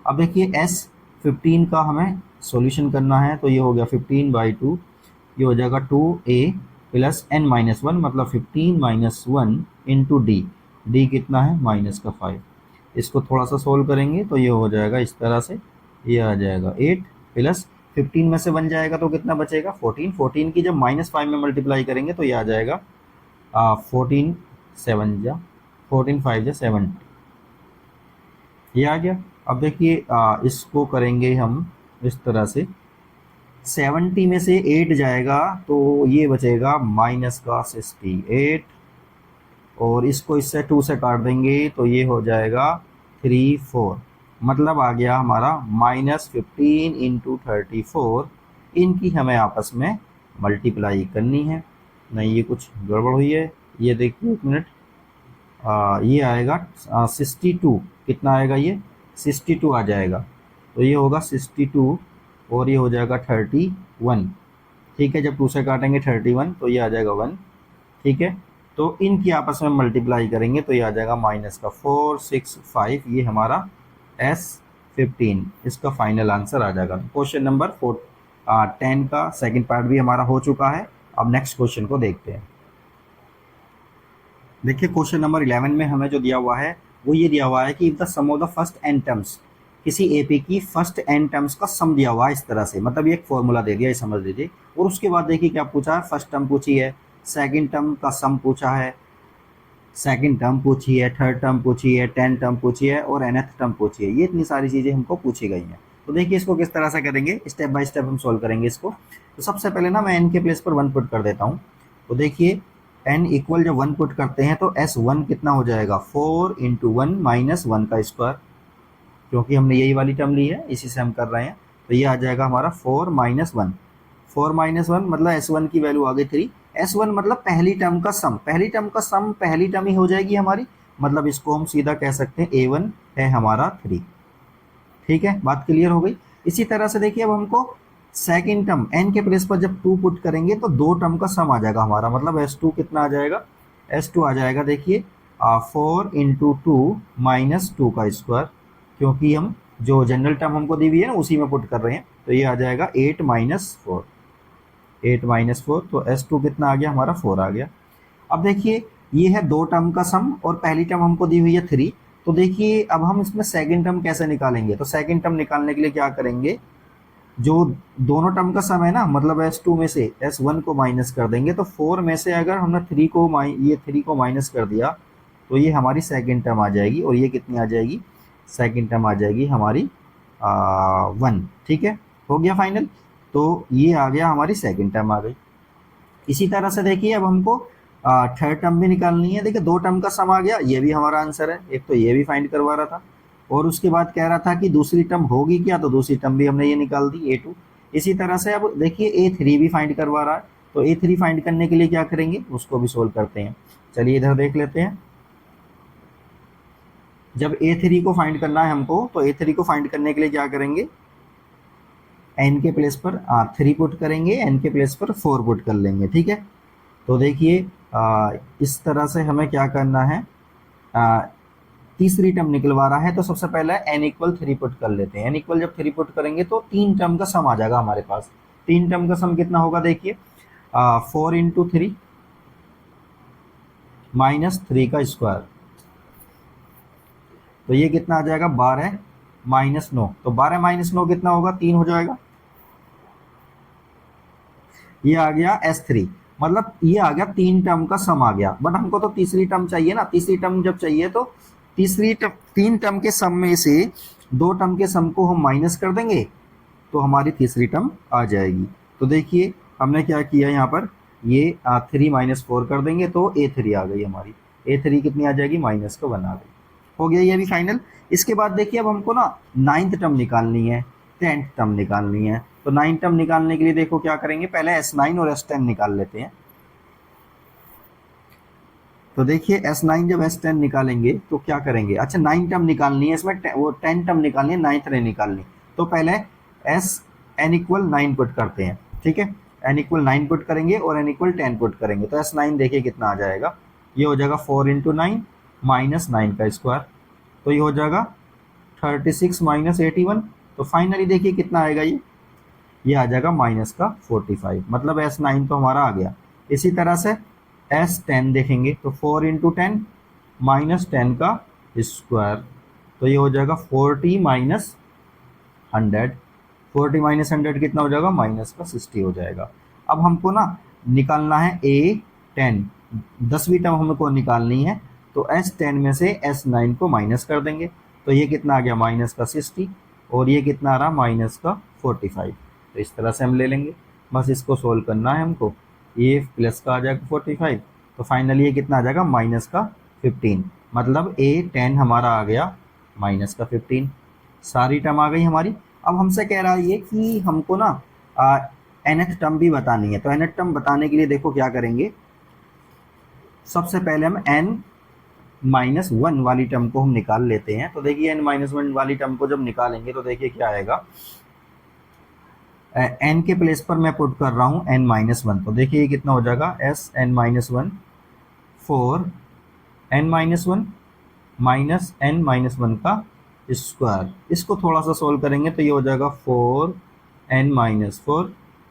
अब देखिए S15 का हमें सॉल्यूशन करना है, तो ये हो गया 15/2, ये हो जाएगा 2A प्लस n माइनस 1 मतलब 15 माइनस 1 इंटू डी कितना है माइनस का 5। इसको थोड़ा सा सोल्व करेंगे तो ये हो जाएगा इस तरह से, ये आ जाएगा 8 प्लस 15 में से 1 जाएगा तो कितना बचेगा 14, 14 की जब -5 में मल्टीप्लाई करेंगे तो ये आ जाएगा 14 7 जा 14 5 जा 70, ये आ गया। अब देखिए इसको करेंगे हम इस तरह से, 70 में से 8 जाएगा तो ये बचेगा माइनस का 68 और इसको इससे 2 से काट देंगे तो ये हो जाएगा 3 4, मतलब आ गया हमारा -15 इंटू 34। इनकी हमें आपस में मल्टीप्लाई करनी है। नहीं ये कुछ गड़बड़ हुई है, ये देखिए 1 मिनट, ये आएगा 62, कितना आएगा ये 62 आ जाएगा, तो ये होगा 62 और ये हो जाएगा 31, ठीक है, जब 2 से काटेंगे 31 तो ये आ जाएगा 1, ठीक है। तो इनकी आपस में मल्टीप्लाई करेंगे तो ये आ जाएगा माइनस का 4 6 5, ये हमारा S15 इसका फाइनल आंसर आ जाएगा। क्वेश्चन नंबर 10 का सेकंड पार्ट भी हमारा हो चुका है। अब नेक्स्ट क्वेश्चन को देखते हैं। देखिए क्वेश्चन नंबर 11 में हमें जो दिया हुआ है वो ये दिया हुआ है कि if the sum of the first n terms, किसी AP की फर्स्ट n टर्म्स का सम दिया हुआ है इस तरह से, मतलब ये एक फॉर्मूला दे दिया, ये समझ लीजिए। और उसके बाद देखिए क्या पूछा है, फर्स्ट टर्म पूछी है, सेकंड टर्म का सम पूछा है, सेकंड टर्म पूछी है, थर्ड टर्म पूछी है, 10 टर्म पूछी है और nth टर्म पूछी है। ये इतनी सारी चीज़ें हमको पूछी गई हैं। तो देखिए इसको किस तरह से करेंगे, स्टेप बाय स्टेप हम सॉल्व करेंगे इसको। तो सबसे पहले ना मैं n के प्लेस पर 1 पुट कर देता हूँ, तो देखिए n इक्वल जब 1 पुट करते हैं तो S1 कितना हो जाएगा, 4 इंटू 1 माइनस 1 का स्क्वायर, क्योंकि हमने यही वाली टर्म ली है इसी से हम कर रहे हैं। तो ये आ जाएगा हमारा 4 माइनस 1, 4 माइनस 1 मतलब S1 की वैल्यू आ गई 3। S1 मतलब पहली टर्म का सम, पहली टर्म का सम पहली टर्म ही हो जाएगी हमारी, मतलब इसको हम सीधा कह सकते हैं A1 है हमारा 3। ठीक है, बात क्लियर हो गई। इसी तरह से देखिए अब हमको सेकंड टर्म n के प्लेस पर जब 2 पुट करेंगे तो दो टर्म का सम आ जाएगा हमारा, मतलब S2 कितना आ जाएगा, S2 आ जाएगा देखिए 4 इंटू 2 माइनस 2 का स्क्वायर, क्योंकि हम जो जनरल टर्म हमको दी हुई है ना उसी में पुट कर रहे हैं। तो ये आ जाएगा 8 माइनस 4, 8 माइनस 4, तो S2 कितना आ गया हमारा 4 आ गया। अब देखिए ये है दो टर्म का सम और पहली टर्म हमको दी हुई है 3। तो देखिए अब हम इसमें सेकंड टर्म कैसे निकालेंगे, तो सेकंड टर्म निकालने के लिए क्या करेंगे, जो दोनों टर्म का सम है ना, मतलब S2 में से S1 को माइनस कर देंगे, तो 4 में से अगर हमने 3 को ये 3 को माइनस कर दिया तो ये हमारी सेकंड टर्म आ जाएगी, और ये कितनी आ जाएगी, सेकंड टर्म आ जाएगी हमारी 1। ठीक है, हो गया फाइनल। तो ये आ गया हमारी सेकंड टर्म आ गई। इसी तरह से देखिए अब हमको थर्ड टर्म भी निकालनी है। देखिए दो टर्म का सम आ गया, ये भी हमारा आंसर है, एक तो ये भी फाइंड करवा रहा था, और उसके बाद कह रहा था कि दूसरी टर्म होगी क्या, तो दूसरी टर्म भी हमने ये निकाल दी A2। इसी तरह से अब देखिए A3 भी फाइंड करवा रहा है, तो A3 फाइंड करने के लिए क्या करेंगे, उसको भी सोल्व करते हैं। चलिए इधर देख लेते हैं। जब A3 को फाइंड करना है हमको, तो A3 को फाइंड करने के लिए क्या करेंगे, n के प्लेस पर 3 पुट करेंगे, n के प्लेस पर 4 पुट कर लेंगे। ठीक है, तो देखिए इस तरह से हमें क्या करना है, तीसरी टर्म निकलवा रहा है, तो सबसे पहले n इक्वल 3 पुट कर लेते हैं। n इक्वल जब 3 पुट करेंगे तो तीन टर्म का सम आ जाएगा हमारे पास। तीन टर्म का सम कितना होगा, देखिए 4 इंटू 3 माइनस 3 का स्क्वायर, तो ये कितना आ जाएगा 12 माइनस 9, तो 12 माइनस 9 कितना होगा, 3 हो जाएगा। ये आ गया S3, मतलब ये आ गया तीन टर्म का सम आ गया। बट हमको तो तीसरी टर्म चाहिए ना, तीसरी टर्म जब चाहिए तो तीसरी टर्म, तीन टर्म के सम में से दो टर्म के सम को हम माइनस कर देंगे तो हमारी तीसरी टर्म आ जाएगी। तो देखिए हमने क्या किया यहाँ पर, ये 3 माइनस 4 कर देंगे तो A3 आ गई हमारी। A3 कितनी आ जाएगी, माइनस का 1 आ गई। हो गया ये भी फाइनल। इसके बाद देखिए अब हमको ना नाइन्थ टर्म निकालनी है, 10th टर्म निकालनी है। तो 9th टर्म निकालने के लिए देखो क्या करेंगे, पहले S9 और S10 निकाल लेते हैं। तो देखिए S9 जब S10 निकालेंगे तो क्या करेंगे, अच्छा 9 टर्म निकालनी है इसमें, वो 10 टर्म निकालनी है, 9th नहीं निकालनी। तो पहले n इक्वल 9 पुट करते हैं। ठीक है, n इक्वल 9 पुट करेंगे और n इक्वल 10 पुट करेंगे, तो S9 देखिए कितना आ जाएगा, ये हो जाएगा 4 इंटू 9 माइनस 9 का स्क्वायर, तो ये हो जाएगा 36 माइनस 81। तो फाइनली देखिए कितना आएगा, ये आ जाएगा माइनस का 45, मतलब S9 तो हमारा आ गया। इसी तरह से S10 देखेंगे तो 4 इंटू 10 माइनस 10 का स्क्वायर, तो ये हो जाएगा 40 माइनस 100, 40 माइनस 100 कितना हो जाएगा, माइनस का 60 हो जाएगा। अब हमको ना निकालना है A10, 10वीं टर्म हमको निकालनी है, तो S10 में से S9 को माइनस कर देंगे, तो ये कितना आ गया, माइनस का 60, और ये कितना आ रहा, माइनस का 45। तो इस तरह से हम ले लेंगे, बस इसको सोल्व करना है हमको, ये प्लस का आ जाएगा 45, तो फाइनली ये कितना आ जाएगा, माइनस का 15, मतलब A10 हमारा आ गया माइनस का 15। सारी टर्म आ गई हमारी। अब हमसे कह रहा है ये कि हमको ना nth टर्म भी बतानी है, तो nth टर्म बताने के लिए देखो क्या करेंगे, सबसे पहले हम n माइनस 1 वाली टर्म को हम निकाल लेते हैं। तो देखिए n माइनस 1 वाली टर्म को जब निकालेंगे तो देखिए क्या आएगा, n के प्लेस पर मैं पुट कर रहा हूँ n माइनस 1, तो देखिए ये कितना हो जाएगा, n minus 1 4 n minus 1 minus n minus 1 का स्क्वायर। इसको थोड़ा सा सोल्व करेंगे तो ये हो जाएगा 4n माइनस 4,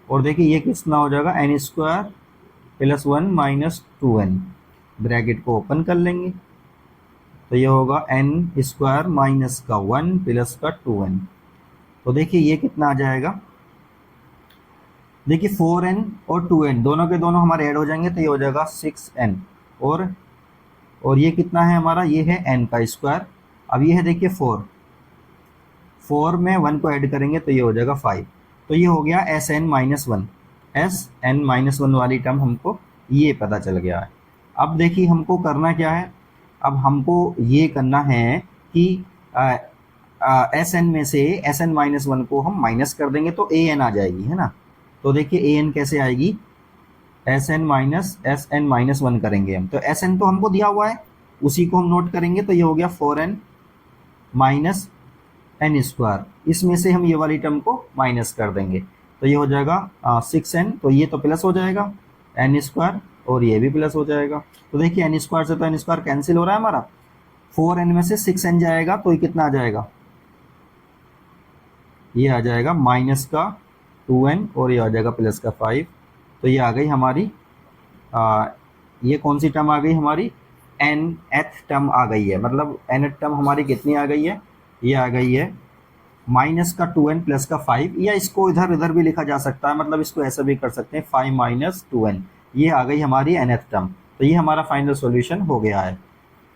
और देखिए ये कितना हो जाएगा, n square plus 1 minus 2n, bracket को ओपन कर लेंगे, तो ये होगा n स्क्वायर माइनस का 1 प्लस का 2n। तो देखिए ये कितना आ जाएगा, देखिए 4n और 2n दोनों के दोनों हमारे ऐड हो जाएंगे, तो ये हो जाएगा 6n, और ये कितना है हमारा, ये है n का स्क्वायर। अब ये है देखिए 4 में 1 को ऐड करेंगे तो ये हो जाएगा 5, तो ये हो गया Sn माइनस 1, Sn माइनस 1 वाली टर्म हमको ये पता चल गया है। अब देखिए हमको करना क्या है, अब हमको ये करना है कि एस एन में से एस एन माइनस वन को हम माइनस कर देंगे तो ए एन आ जाएगी, है ना। तो देखिए ए एन कैसे आएगी, एस एन माइनस वन करेंगे हम, तो एस एन तो हमको दिया हुआ है, उसी को हम नोट करेंगे, तो ये हो गया 4n माइनस एन स्क्वायर। इसमें से हम ये वाली टर्म को माइनस कर देंगे, तो ये हो जाएगा 6n, तो ये तो प्लस हो जाएगा एन स्क्वायर, और ये भी प्लस हो जाएगा। तो देखिए एन स्क्वायर से तो एन स्क्वायर कैंसिल हो रहा है हमारा, 4n में से 6n जाएगा तो ये कितना आ जाएगा, ये आ जाएगा माइनस का 2n, और ये आ जाएगा प्लस का 5। तो ये आ गई हमारी ये कौन सी टर्म आ गई हमारी, nth टर्म आ गई है, मतलब nth टर्म हमारी कितनी आ गई है, ये आ गई है माइनस का 2n प्लस का 5, या इसको इधर इधर भी लिखा जा सकता है, मतलब इसको ऐसा भी कर सकते हैं 5 माइनस 2n, ये आ गई हमारी nth टर्म। तो ये हमारा फाइनल सॉल्यूशन हो गया है।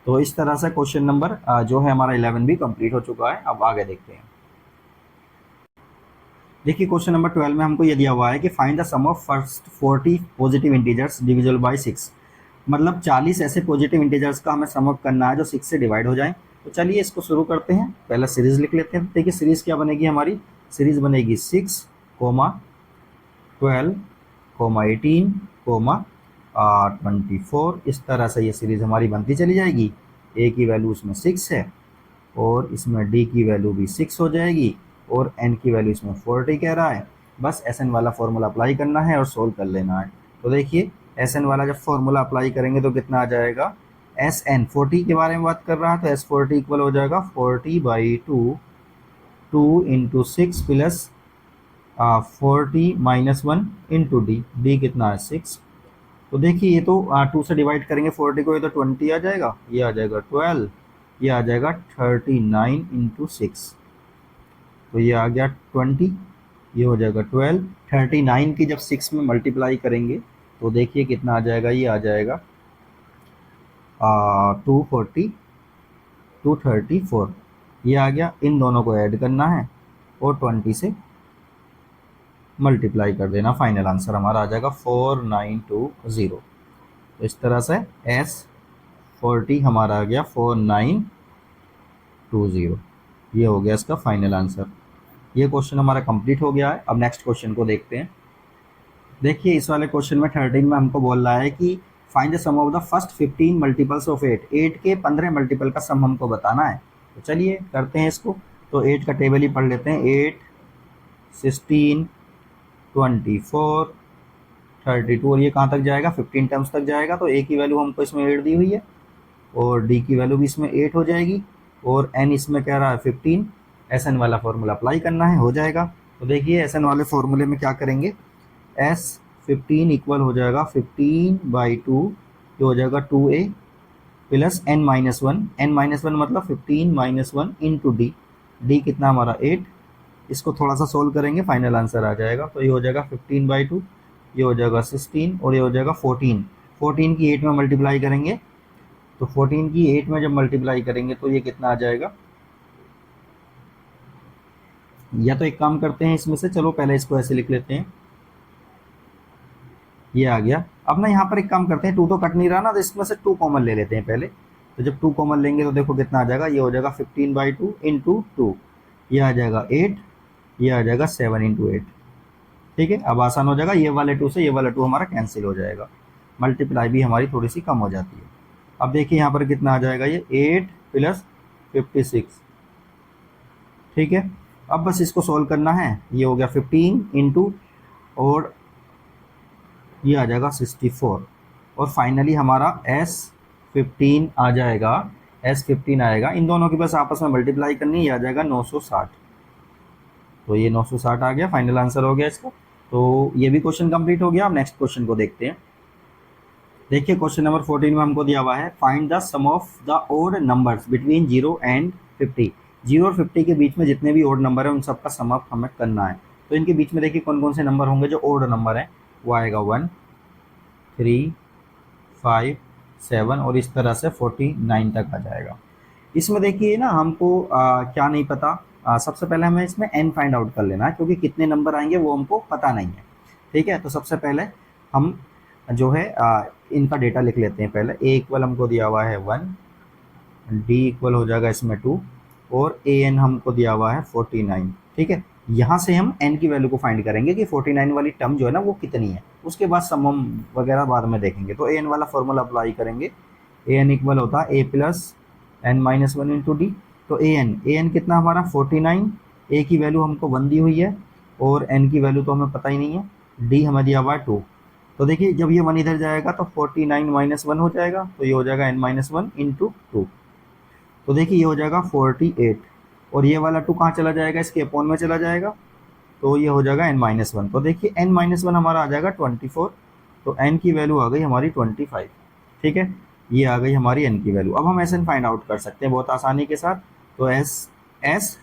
तो इस तरह से क्वेश्चन नंबर जो है हमारा 11 भी कंप्लीट हो चुका है। अब आगे देखते हैं। देखिए क्वेश्चन नंबर 12 में हमको ये दिया हुआ है कि find the sum of first 40 positive integers divisible by 6, मतलब 40 ऐसे पॉजिटिव इंटीजर्स का हमें सम अप करना है जो 6 से डिवाइड हो जाए। तो चलिए इसको शुरू करते हैं, पहला सीरीज लिख लेते हैं। देखिए सीरीज क्या बनेगी हमारी, सीरीज बनेगी 6, 12, 18, 24। इस तरह से ये सीरीज हमारी बनती चली जाएगी। ए की वैल्यू इसमें 6 है, और इसमें डी की वैल्यू भी 6 हो जाएगी, और एन की वैल्यू इसमें 40 कह रहा है। बस एस एन वाला फॉर्मूला अप्लाई करना है और सोल्व कर लेना है। तो देखिए एस एन वाला जब फॉर्मूला अप्लाई करेंगे तो कितना आ जाएगा, एस एन 40 के बारे में बात कर रहा है, तो एस 40 इक्वल हो जाएगा 40/2, 2 into 6 plus 40 minus 1 into d, D कितना है 6। तो देखिए ये तो 2 से डिवाइड करेंगे 40 को, ये तो 20 आ जाएगा, ये आ जाएगा 12, ये आ जाएगा 39 इंटू 6, तो ये आ गया 20, ये हो जाएगा 12। 39 की जब 6 में मल्टीप्लाई करेंगे तो देखिए कितना आ जाएगा, ये आ जाएगा 234, ये आ गया। इन दोनों को ऐड करना है और 20 से मल्टीप्लाई कर देना, फाइनल आंसर हमारा आ जाएगा 4920। तो इस तरह से S40 हमारा आ गया 4920, ये हो गया इसका फाइनल आंसर। ये क्वेश्चन हमारा कंप्लीट हो गया है। अब नेक्स्ट क्वेश्चन को देखते हैं। देखिए इस वाले क्वेश्चन में 13 में हमको बोल रहा है कि find the sum of the first 15 multiples of 8, 8 के 15 मल्टीपल का सम हमको बताना है। तो चलिए करते हैं इसको। तो 8 का टेबल ही पढ़ लेते हैं, 8, 16, 24, 32, और ये कहाँ तक जाएगा, 15 टर्म्स तक जाएगा। तो ए की वैल्यू हमको इसमें 8 दी हुई है, और डी की वैल्यू भी इसमें 8 हो जाएगी, और एन इसमें कह रहा है 15। एस एन वाला फॉर्मूला अप्लाई करना है, हो जाएगा। तो देखिए एस एन वाले फॉर्मूले में क्या करेंगे, S15 इक्वल हो जाएगा 15/2, जो हो जाएगा 2a plus n minus 1, n minus 1 मतलब 15 माइनस 1 इंटू डी, डी कितना हमारा 8। इसको थोड़ा सा सोल्व करेंगे, फाइनल आंसर आ जाएगा। तो ये हो जाएगा 15/2, ये हो जाएगा 16, और ये हो जाएगा 14। 14 की 8 में मल्टीप्लाई करेंगे, तो 14 की 8 में जब मल्टीप्लाई करेंगे तो ये कितना आ जाएगा, या तो एक काम करते हैं इसमें से, चलो पहले इसको ऐसे लिख लेते हैं, ये आ गया। अब ना यहाँ पर एक काम करते हैं, 2 तो कट नहीं रहा ना, तो इसमें से 2 कॉमन ले लेते हैं पहले। तो जब 2 कॉमन लेंगे तो देखो कितना आ जाएगा, ये हो जाएगा 15/2 इंटू 2, ये आ जाएगा 8, ये आ जाएगा 7 इंटू 8। ठीक है, अब आसान हो जाएगा, ये वाले 2 से ये वाला 2 हमारा कैंसिल हो जाएगा, मल्टीप्लाई भी हमारी थोड़ी सी कम हो जाती है। अब देखिए यहाँ पर कितना आ जाएगा, ये 8 प्लस 56। ठीक है, अब बस इसको सॉल्व करना है। ये हो गया 15 इंटू, और ये आ जाएगा 64, और फाइनली हमारा S15 आ जाएगा, S15 आएगा। इन दोनों की बस आपस में मल्टीप्लाई करनी है, ये आ जाएगा 960। तो ये 960 आ गया, फाइनल आंसर हो गया इसका। तो ये भी क्वेश्चन कंप्लीट हो गया। अब नेक्स्ट क्वेश्चन को देखते हैं। देखिए क्वेश्चन नंबर 14 में हमको दिया हुआ है, find the sum of the odd numbers between 0 and 50। 0 और 50 के बीच में जितने भी ओड नंबर है उन सबका सम अप हमें करना है। तो इनके बीच में देखिए कौन कौन से नंबर होंगे जो ओड नंबर है, वो आएगा 1, 3, 5, 7, और इस तरह से 49 तक आ जाएगा। इसमें देखिए ना हमको क्या नहीं पता, सबसे पहले हमें इसमें n फाइंड आउट कर लेना है, क्योंकि कितने नंबर आएंगे वो हमको पता नहीं है। ठीक है, तो सबसे पहले हम जो है इनका डेटा लिख लेते हैं पहले। ए इक्वल हमको दिया हुआ है 1, डी इक्वल हो जाएगा इसमें 2, और ए एन हमको दिया हुआ है 49। ठीक है, यहाँ से हम एन की वैल्यू को फाइंड करेंगे कि 49 वाली टर्म जो है ना वो कितनी है, उसके बाद समम वगैरह बाद में देखेंगे। तो ए एन वाला फॉर्मूला अप्लाई करेंगे। ए एन इक्वल होता है a plus n minus one into d. तो ए एन कितना हमारा 49, ए की वैल्यू हमको 1 दी हुई है और एन की वैल्यू तो हमें पता ही नहीं है, डी हमें दिया हुआ है 2। तो देखिए जब ये 1 इधर जाएगा तो 49 माइनस 1 हो जाएगा, तो ये हो जाएगा एन माइनस वन इंटू 2। तो देखिए ये हो जाएगा 48, और ये वाला 2 कहाँ चला जाएगा, इसके अपोन में चला जाएगा, तो ये हो जाएगा एन माइनस वन। तो देखिए एन माइनस वन हमारा आ जाएगा 24, तो एन की वैल्यू आ गई हमारी 25। ठीक है, ये आ गई हमारी एन की वैल्यू। अब हम एस एन फाइंड आउट कर सकते हैं बहुत आसानी के साथ। तो एस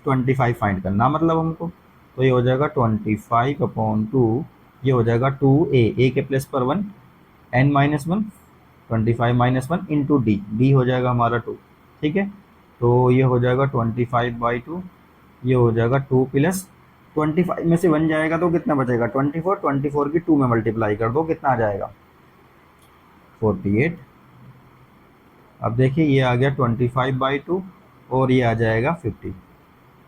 25 फाइंड करना मतलब हमको, तो ये हो जाएगा 25/2, ये हो जाएगा 2a, के प्लेस पर 1, n minus one 25 minus one into d, d हो जाएगा हमारा 2। ठीक है, तो ये हो जाएगा 25/2, ये हो जाएगा 2 प्लस 25 में से 1 जाएगा तो कितना बचेगा 24, 24 की 2 में मल्टीप्लाई कर दो, कितना आ जाएगा 48। अब देखिए ये आ गया 25/2 और ये आ जाएगा 50।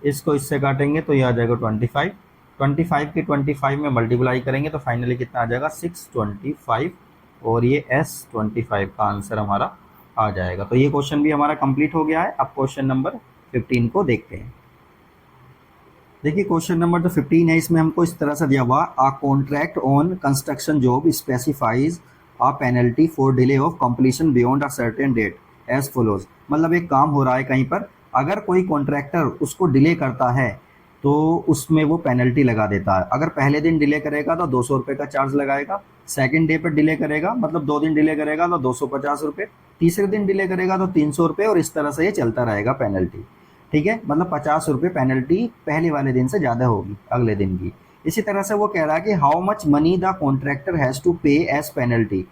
इसको इससे काटेंगे तो ये आ जाएगा 25, 25 की 25 में मल्टीप्लाई करेंगे तो फाइनली कितना आ जाएगा 625, और ये S25 का आंसर हमारा आ जाएगा। तो ये क्वेश्चन भी हमारा कंप्लीट हो गया है। अब क्वेश्चन नंबर 15 को देखते हैं। देखिए क्वेश्चन नंबर जो 15 है इसमें हमको इस तरह से दिया हुआ, a contract on construction job specifies a penalty for delay of completion beyond a certain date as follows. मतलब एक काम हो रहा है कहीं पर, अगर कोई कॉन्ट्रैक्टर उसको डिले करता है तो उसमें वो पेनल्टी लगा देता है। अगर पहले दिन डिले करेगा तो 200 रुपये का चार्ज लगाएगा, सेकंड डे पर डिले करेगा मतलब 2 दिन डिले करेगा तो 250 रुपये, तीसरे दिन डिले करेगा तो 300 रुपये, और इस तरह से ये चलता रहेगा पेनल्टी। ठीक है, मतलब 50 रुपये पेनल्टी पहले वाले दिन से ज़्यादा होगी अगले दिन की। इसी तरह से वो कह रहा है कि how much money the contractor has to pay as penalty.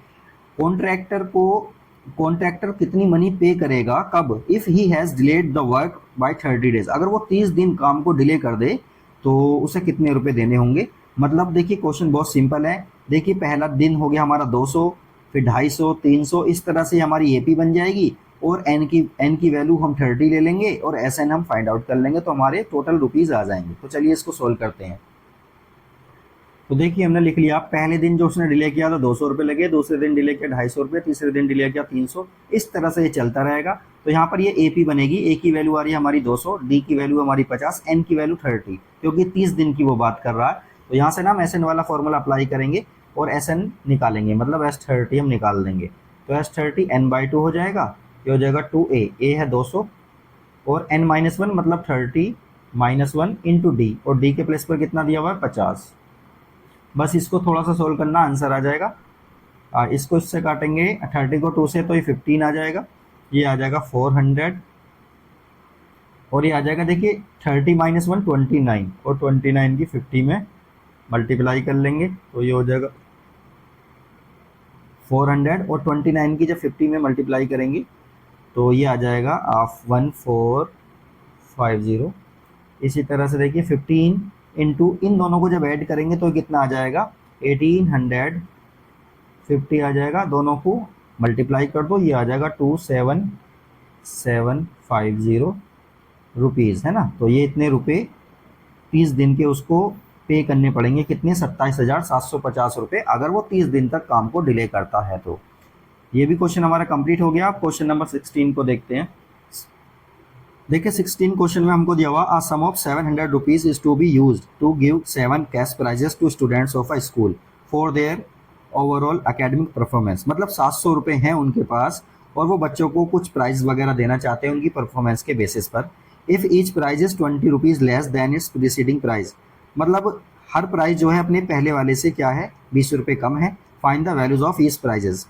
Contractor कितनी मनी पे करेगा कब, if he has delayed the work by 30 days. अगर वो 30 दिन काम को डिले कर दे तो उसे कितने रुपए देने होंगे। मतलब देखिए क्वेश्चन बहुत सिंपल है। देखिए पहला दिन हो गया हमारा 200, फिर 250, 300, इस तरह से हमारी एपी बन जाएगी, और एन की वैल्यू हम 30 ले लेंगे और एस एन हम फाइंड आउट कर लेंगे, तो हमारे टोटल रुपीज़ आ जाएंगे। तो चलिए इसको सोल्व करते हैं। तो देखिए हमने लिख लिया, पहले दिन जो उसने डिले किया था 200 रुपये लगे, दूसरे दिन डिले किया 250 रुपये, तीसरे दिन डिले किया 300, इस तरह से ये चलता रहेगा। तो यहाँ पर ये एपी बनेगी, ए की वैल्यू आ रही है हमारी 200, डी की वैल्यू हमारी 50, एन की वैल्यू 30, क्योंकि 30 दिन की वो बात कर रहा है। तो यहाँ से ना हम एस एन वाला फॉर्मूला अप्लाई करेंगे और एस एन निकालेंगे, मतलब S30 हम निकाल देंगे। तो S30 n/2 हो जाएगा, ये हो जाएगा 2a, ए है 200 और n माइनस वन मतलब 30 माइनस वन इंटू डी, और डी के प्लेस पर कितना दिया हुआ है 50। बस इसको थोड़ा सा सोल्व करना, आंसर आ जाएगा। इसको इससे काटेंगे 30 को 2 से तो ये 15 आ जाएगा, ये आ जाएगा 400, और ये आ जाएगा देखिए 30 माइनस वन 29, और 29 की 50 में मल्टीप्लाई कर लेंगे तो ये हो जाएगा 400, और 29 की जब 50 में मल्टीप्लाई करेंगे तो ये आ जाएगा 1450। इसी तरह से देखिए 15 इंटू इन दोनों को जब ऐड करेंगे तो कितना आ जाएगा 1850 आ जाएगा, दोनों को मल्टीप्लाई कर दो, ये आ जाएगा 27750 रुपीज़, है ना। तो ये इतने रुपए 30 दिन के उसको पे करने पड़ेंगे, कितने 27,750 रुपये, अगर वो 30 दिन तक काम को डिले करता है तो। ये भी क्वेश्चन हमारा कंप्लीट हो गया। क्वेश्चन नंबर 16 को देखते हैं। देखिए 16 क्वेश्चन में हमको दिया हुआ, a sum of 700 rupees is to be used to give 7 cash prizes to students of a school for their overall academic performance. मतलब 700 रुपये हैं उनके पास और वो बच्चों को कुछ प्राइज वगैरह देना चाहते हैं उनकी परफॉर्मेंस के बेसिस पर। If each prize is 20 rupees less than its preceding prize. मतलब हर प्राइस जो है अपने पहले वाले से क्या है 20 रुपये कम है। Find the values of each prizes.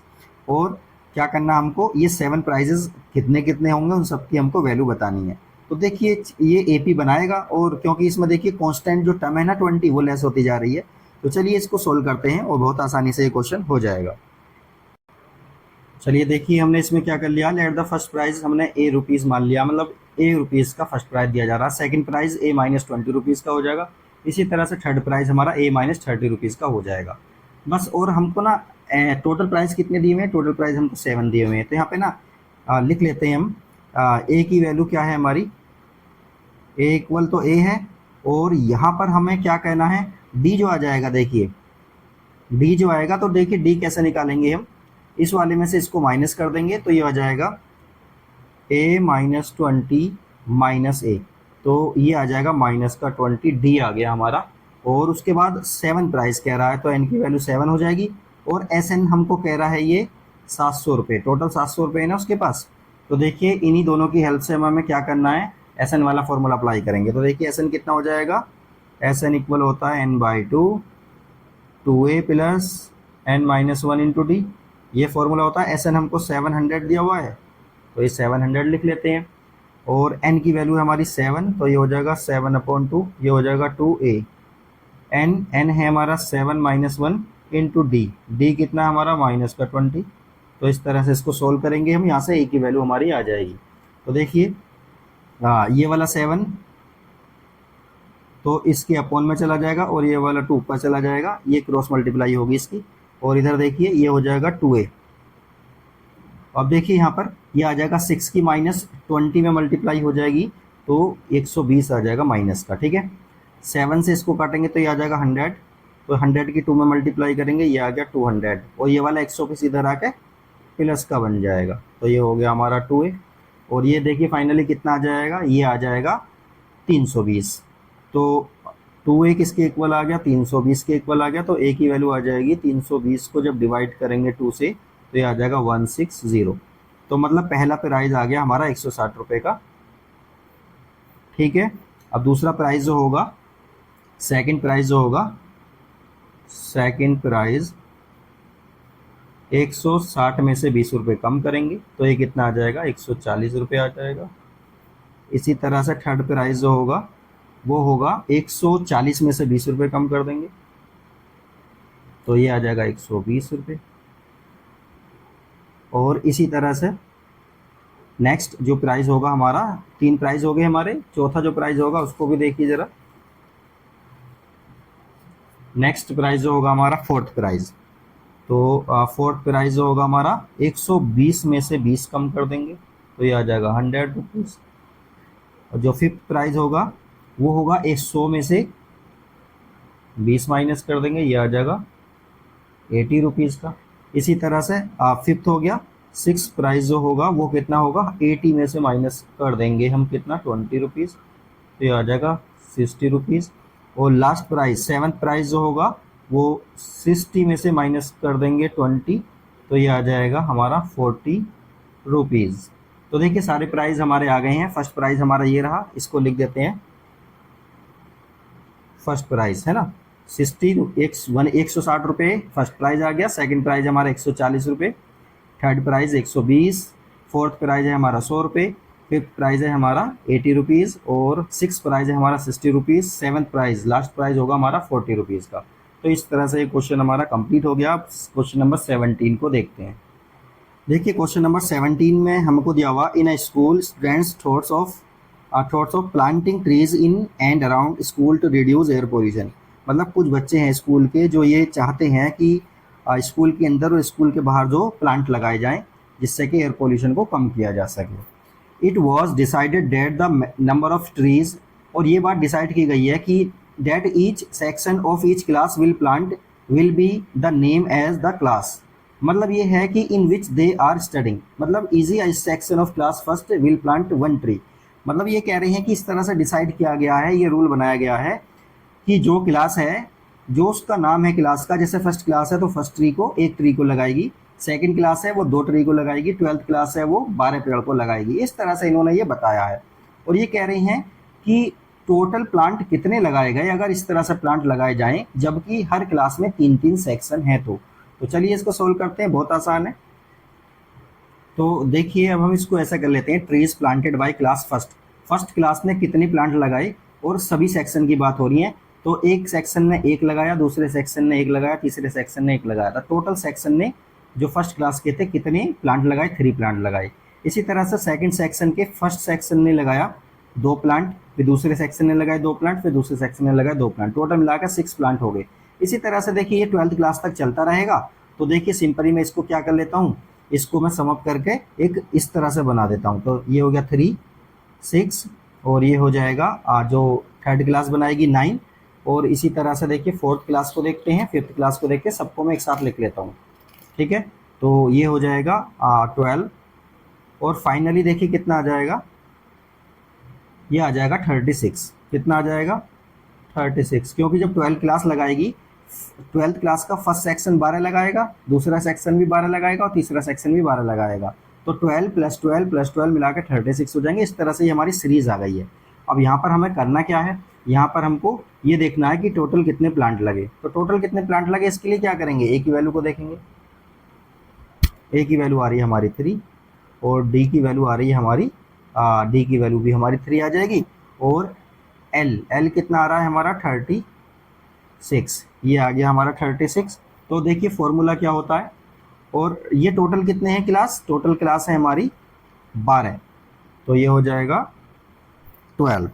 और क्या करना हमको, ये 7 प्राइजेस कितने कितने होंगे उन सब की हमको वैल्यू बतानी है। तो देखिए ये एपी बनाएगा, और क्योंकि इसमें देखिए कांस्टेंट जो टर्म है ना 20 वो लेस होती जा रही है। तो चलिए इसको सोल्व करते हैं और बहुत आसानी से ये क्वेश्चन हो जाएगा। चलिए देखिए हमने इसमें क्या कर लिया, लेट द फर्स्ट प्राइज हमने ए रुपीज़ मान लिया, मतलब ए रुपीज़ का फर्स्ट प्राइज दिया जा रहा है। सेकंड प्राइज ए माइनस 20 रुपीज़ का हो जाएगा। इसी तरह से थर्ड प्राइज हमारा ए माइनस 30 रुपीज़ का हो जाएगा बस। और हमको ना टोटल प्राइस कितने दिए हुए हैं, टोटल प्राइस हमको 7 दिए हुए हैं। तो यहाँ पे ना लिख लेते हैं हम ए की वैल्यू क्या है हमारी, ए इक्वल तो ए है, और यहाँ पर हमें क्या कहना है, डी जो आ जाएगा, देखिए डी जो आएगा, तो देखिए डी कैसे निकालेंगे हम, इस वाले में से इसको माइनस कर देंगे तो ये आ जाएगा ए माइनस 20 माइनस ए, तो ये आ जाएगा माइनस का 20, डी आ गया हमारा। और उसके बाद 7 प्राइस कह रहा है तो एन की वैल्यू 7 हो जाएगी, और एस एन हमको कह रहा है ये 700 रुपये, टोटल 700 रुपये है ना उसके पास। तो देखिए इन्हीं दोनों की हेल्प से हमें क्या करना है, एस एन वाला फॉर्मूला अप्लाई करेंगे। तो देखिए एस एन कितना हो जाएगा, एस एन इक्वल होता है n/2 2a plus n-1 into d, ये फॉर्मूला होता है। एस एन हमको 700 दिया हुआ है तो ये 700 लिख लेते हैं, और n की वैल्यू है हमारी 7, तो ये हो जाएगा 7/2, ये हो जाएगा 2a, n है हमारा 7-1 इंटू डी, डी कितना हमारा माइनस का 20। तो इस तरह से इसको सोल्व करेंगे हम, यहाँ से a की वैल्यू हमारी आ जाएगी। तो देखिए ये वाला 7 तो इसके अपॉन में चला जाएगा, और ये वाला 2 ऊपर चला जाएगा, ये क्रॉस मल्टीप्लाई होगी इसकी, और इधर देखिए ये हो जाएगा 2a। अब देखिए यहाँ पर ये आ जाएगा 6 की माइनस 20 में मल्टीप्लाई हो जाएगी, तो 120 आ जाएगा माइनस का, ठीक है। 7 से इसको काटेंगे तो ये आ जाएगा 100, तो 100 की 2 में मल्टीप्लाई करेंगे, ये आ गया 200, और ये वाला 120 इधर आके प्लस का बन जाएगा, तो ये हो गया हमारा 2a। और ये देखिए फाइनली कितना आ जाएगा, ये आ जाएगा 320। तो 2a किसके इक्वल आ गया, 320 के इक्वल आ गया, तो a की वैल्यू आ जाएगी 320 को जब डिवाइड करेंगे 2 से तो ये आ जाएगा 160। तो मतलब पहला प्राइज आ गया हमारा 160 रुपये का, ठीक है। अब दूसरा प्राइस जो होगा, सेकंड प्राइस जो होगा, सेकंड प्राइस 160 में से 20 रुपये कम करेंगे तो ये कितना आ जाएगा, 140 रुपये आ जाएगा। इसी तरह से थर्ड प्राइस जो होगा वो होगा 140 में से 20 रुपये कम कर देंगे तो ये आ जाएगा 120 रुपये। और इसी तरह से नेक्स्ट जो प्राइस होगा हमारा, 3 प्राइस हो गए हमारे, चौथा जो प्राइस होगा उसको भी देखिए ज़रा। नेक्स्ट प्राइस जो होगा हमारा फोर्थ प्राइस, तो फोर्थ प्राइस जो होगा हमारा 120 में से 20 कम कर देंगे तो ये आ जाएगा 100 रुपीज़। और जो फिफ्थ प्राइस होगा वो होगा 100 में से 20 माइनस कर देंगे, ये आ जाएगा 80 रुपीज़ का। इसी तरह से फिफ्थ हो गया। सिक्स प्राइस जो होगा वो कितना होगा, 80 में से माइनस कर देंगे हम कितना, 20 रुपीज़, तो ये आ जाएगा 60 रुपीज़। और लास्ट प्राइस सेवन्थ प्राइस जो होगा वो 60 में से माइनस कर देंगे 20, तो ये आ जाएगा हमारा 40 रुपीज़। तो देखिए सारे प्राइस हमारे आ गए हैं। फर्स्ट प्राइस हमारा ये रहा, इसको लिख देते हैं फर्स्ट प्राइस, है ना, 160 रुपये फर्स्ट प्राइज आ गया। सेकंड प्राइज हमारा 140 रुपये, थर्ड प्राइज 120, फोर्थ प्राइज है हमारा 100 रुपये, फिफ्थ प्राइज है हमारा 80 रुपीज़, और सिक्स प्राइज है हमारा 60 rupees, seventh prize last prize होगा हमारा 40 रुपीज़ का। तो इस तरह से ये क्वेश्चन हमारा कंप्लीट हो गया। क्वेश्चन नंबर 17 को देखते हैं। देखिए क्वेश्चन नंबर 17 में हमको दिया हुआ, in a school students thoughts of planting trees in and around school to reduce air pollution. मतलब कुछ बच्चे हैं स्कूल के जो ये चाहते हैं कि स्कूल के अंदर और स्कूल के बाहर जो प्लांट लगाए जाएं जिससे कि एयर पोल्यूशन को कम किया जा सके। It was decided that the number of trees, और ये बात डिसाइड की गई है कि that each section of each class will be the name as the class. मतलब ये है कि in which they are studying, मतलब each section of class first will plant 1 tree. मतलब ये कह रहे हैं कि इस तरह से डिसाइड किया गया है, ये रूल बनाया गया है कि जो क्लास है, जो उसका नाम है क्लास का, जैसे फर्स्ट क्लास है तो फर्स्ट ट्री को 1 ट्री को लगाएगी, सेकंड क्लास है वो 2 ट्री को लगाएगी, 12th क्लास है वो 12 पेड़ को लगाएगी। इस तरह से इन्होंने ये बताया है। और ये कह रहे हैं कि टोटल प्लांट कितने लगाए गए अगर इस तरह से प्लांट लगाए जाएं, जबकि हर क्लास में 3-3 सेक्शन है। तो चलिए इसको सोल्व करते हैं, बहुत आसान है। तो देखिए अब हम इसको ऐसा कर लेते हैं, trees planted by class first class ने कितने प्लांट लगाए, और सभी सेक्शन की बात हो रही है। तो एक सेक्शन ने 1 लगाया, दूसरे सेक्शन ने 1 लगाया, तीसरे सेक्शन ने 1 लगाया था। टोटल सेक्शन ने जो फर्स्ट क्लास के थे कितने प्लांट लगाए, 3 प्लांट लगाए। इसी तरह से सेकंड सेक्शन के फर्स्ट सेक्शन ने लगाया 2 प्लांट, फिर दूसरे सेक्शन ने लगाए 2 प्लांट, फिर दूसरे सेक्शन ने लगाए 2 प्लांट, टोटल मिलाकर 6 प्लांट हो गए। इसी तरह से देखिए ये 12th क्लास तक चलता रहेगा, तो देखिए सिंपली मैं इसको क्या कर लेता हूँ, इसको मैं सम अप करके एक इस तरह से बना देता हूँ। तो ये हो गया 3 6 और ये हो जाएगा जो थर्ड क्लास बनाएगी 9। और इसी तरह से देखिए फोर्थ क्लास को देखते हैं, फिफ्थ क्लास को देखते हैं, सबको मैं एक साथ लिख लेता हूँ। ठीक है, तो ये हो जाएगा 12 और फाइनली देखिए कितना आ जाएगा, ये आ जाएगा 36। कितना आ जाएगा 36, क्योंकि जब 12 क्लास लगाएगी, 12th क्लास का फर्स्ट सेक्शन 12 लगाएगा, दूसरा सेक्शन भी 12 लगाएगा और तीसरा सेक्शन भी 12 लगाएगा। तो 12 + 12 + 12 मिला के 36 हो जाएंगे। इस तरह से ये हमारी सीरीज आ गई है। अब यहाँ पर हमें करना क्या है, यहाँ पर हमको ये देखना है कि टोटल कितने प्लांट लगे। तो टोटल कितने प्लांट लगे इसके लिए क्या करेंगे, ए की वैल्यू को देखेंगे। ए की वैल्यू आ रही है हमारी 3 और डी की वैल्यू आ रही है हमारी डी की वैल्यू भी हमारी 3 आ जाएगी। और एल कितना आ रहा है हमारा 36, ये आ गया हमारा 36। तो देखिए फॉर्मूला क्या होता है, और ये टोटल कितने हैं क्लास, टोटल क्लास है हमारी 12, तो ये हो जाएगा 12।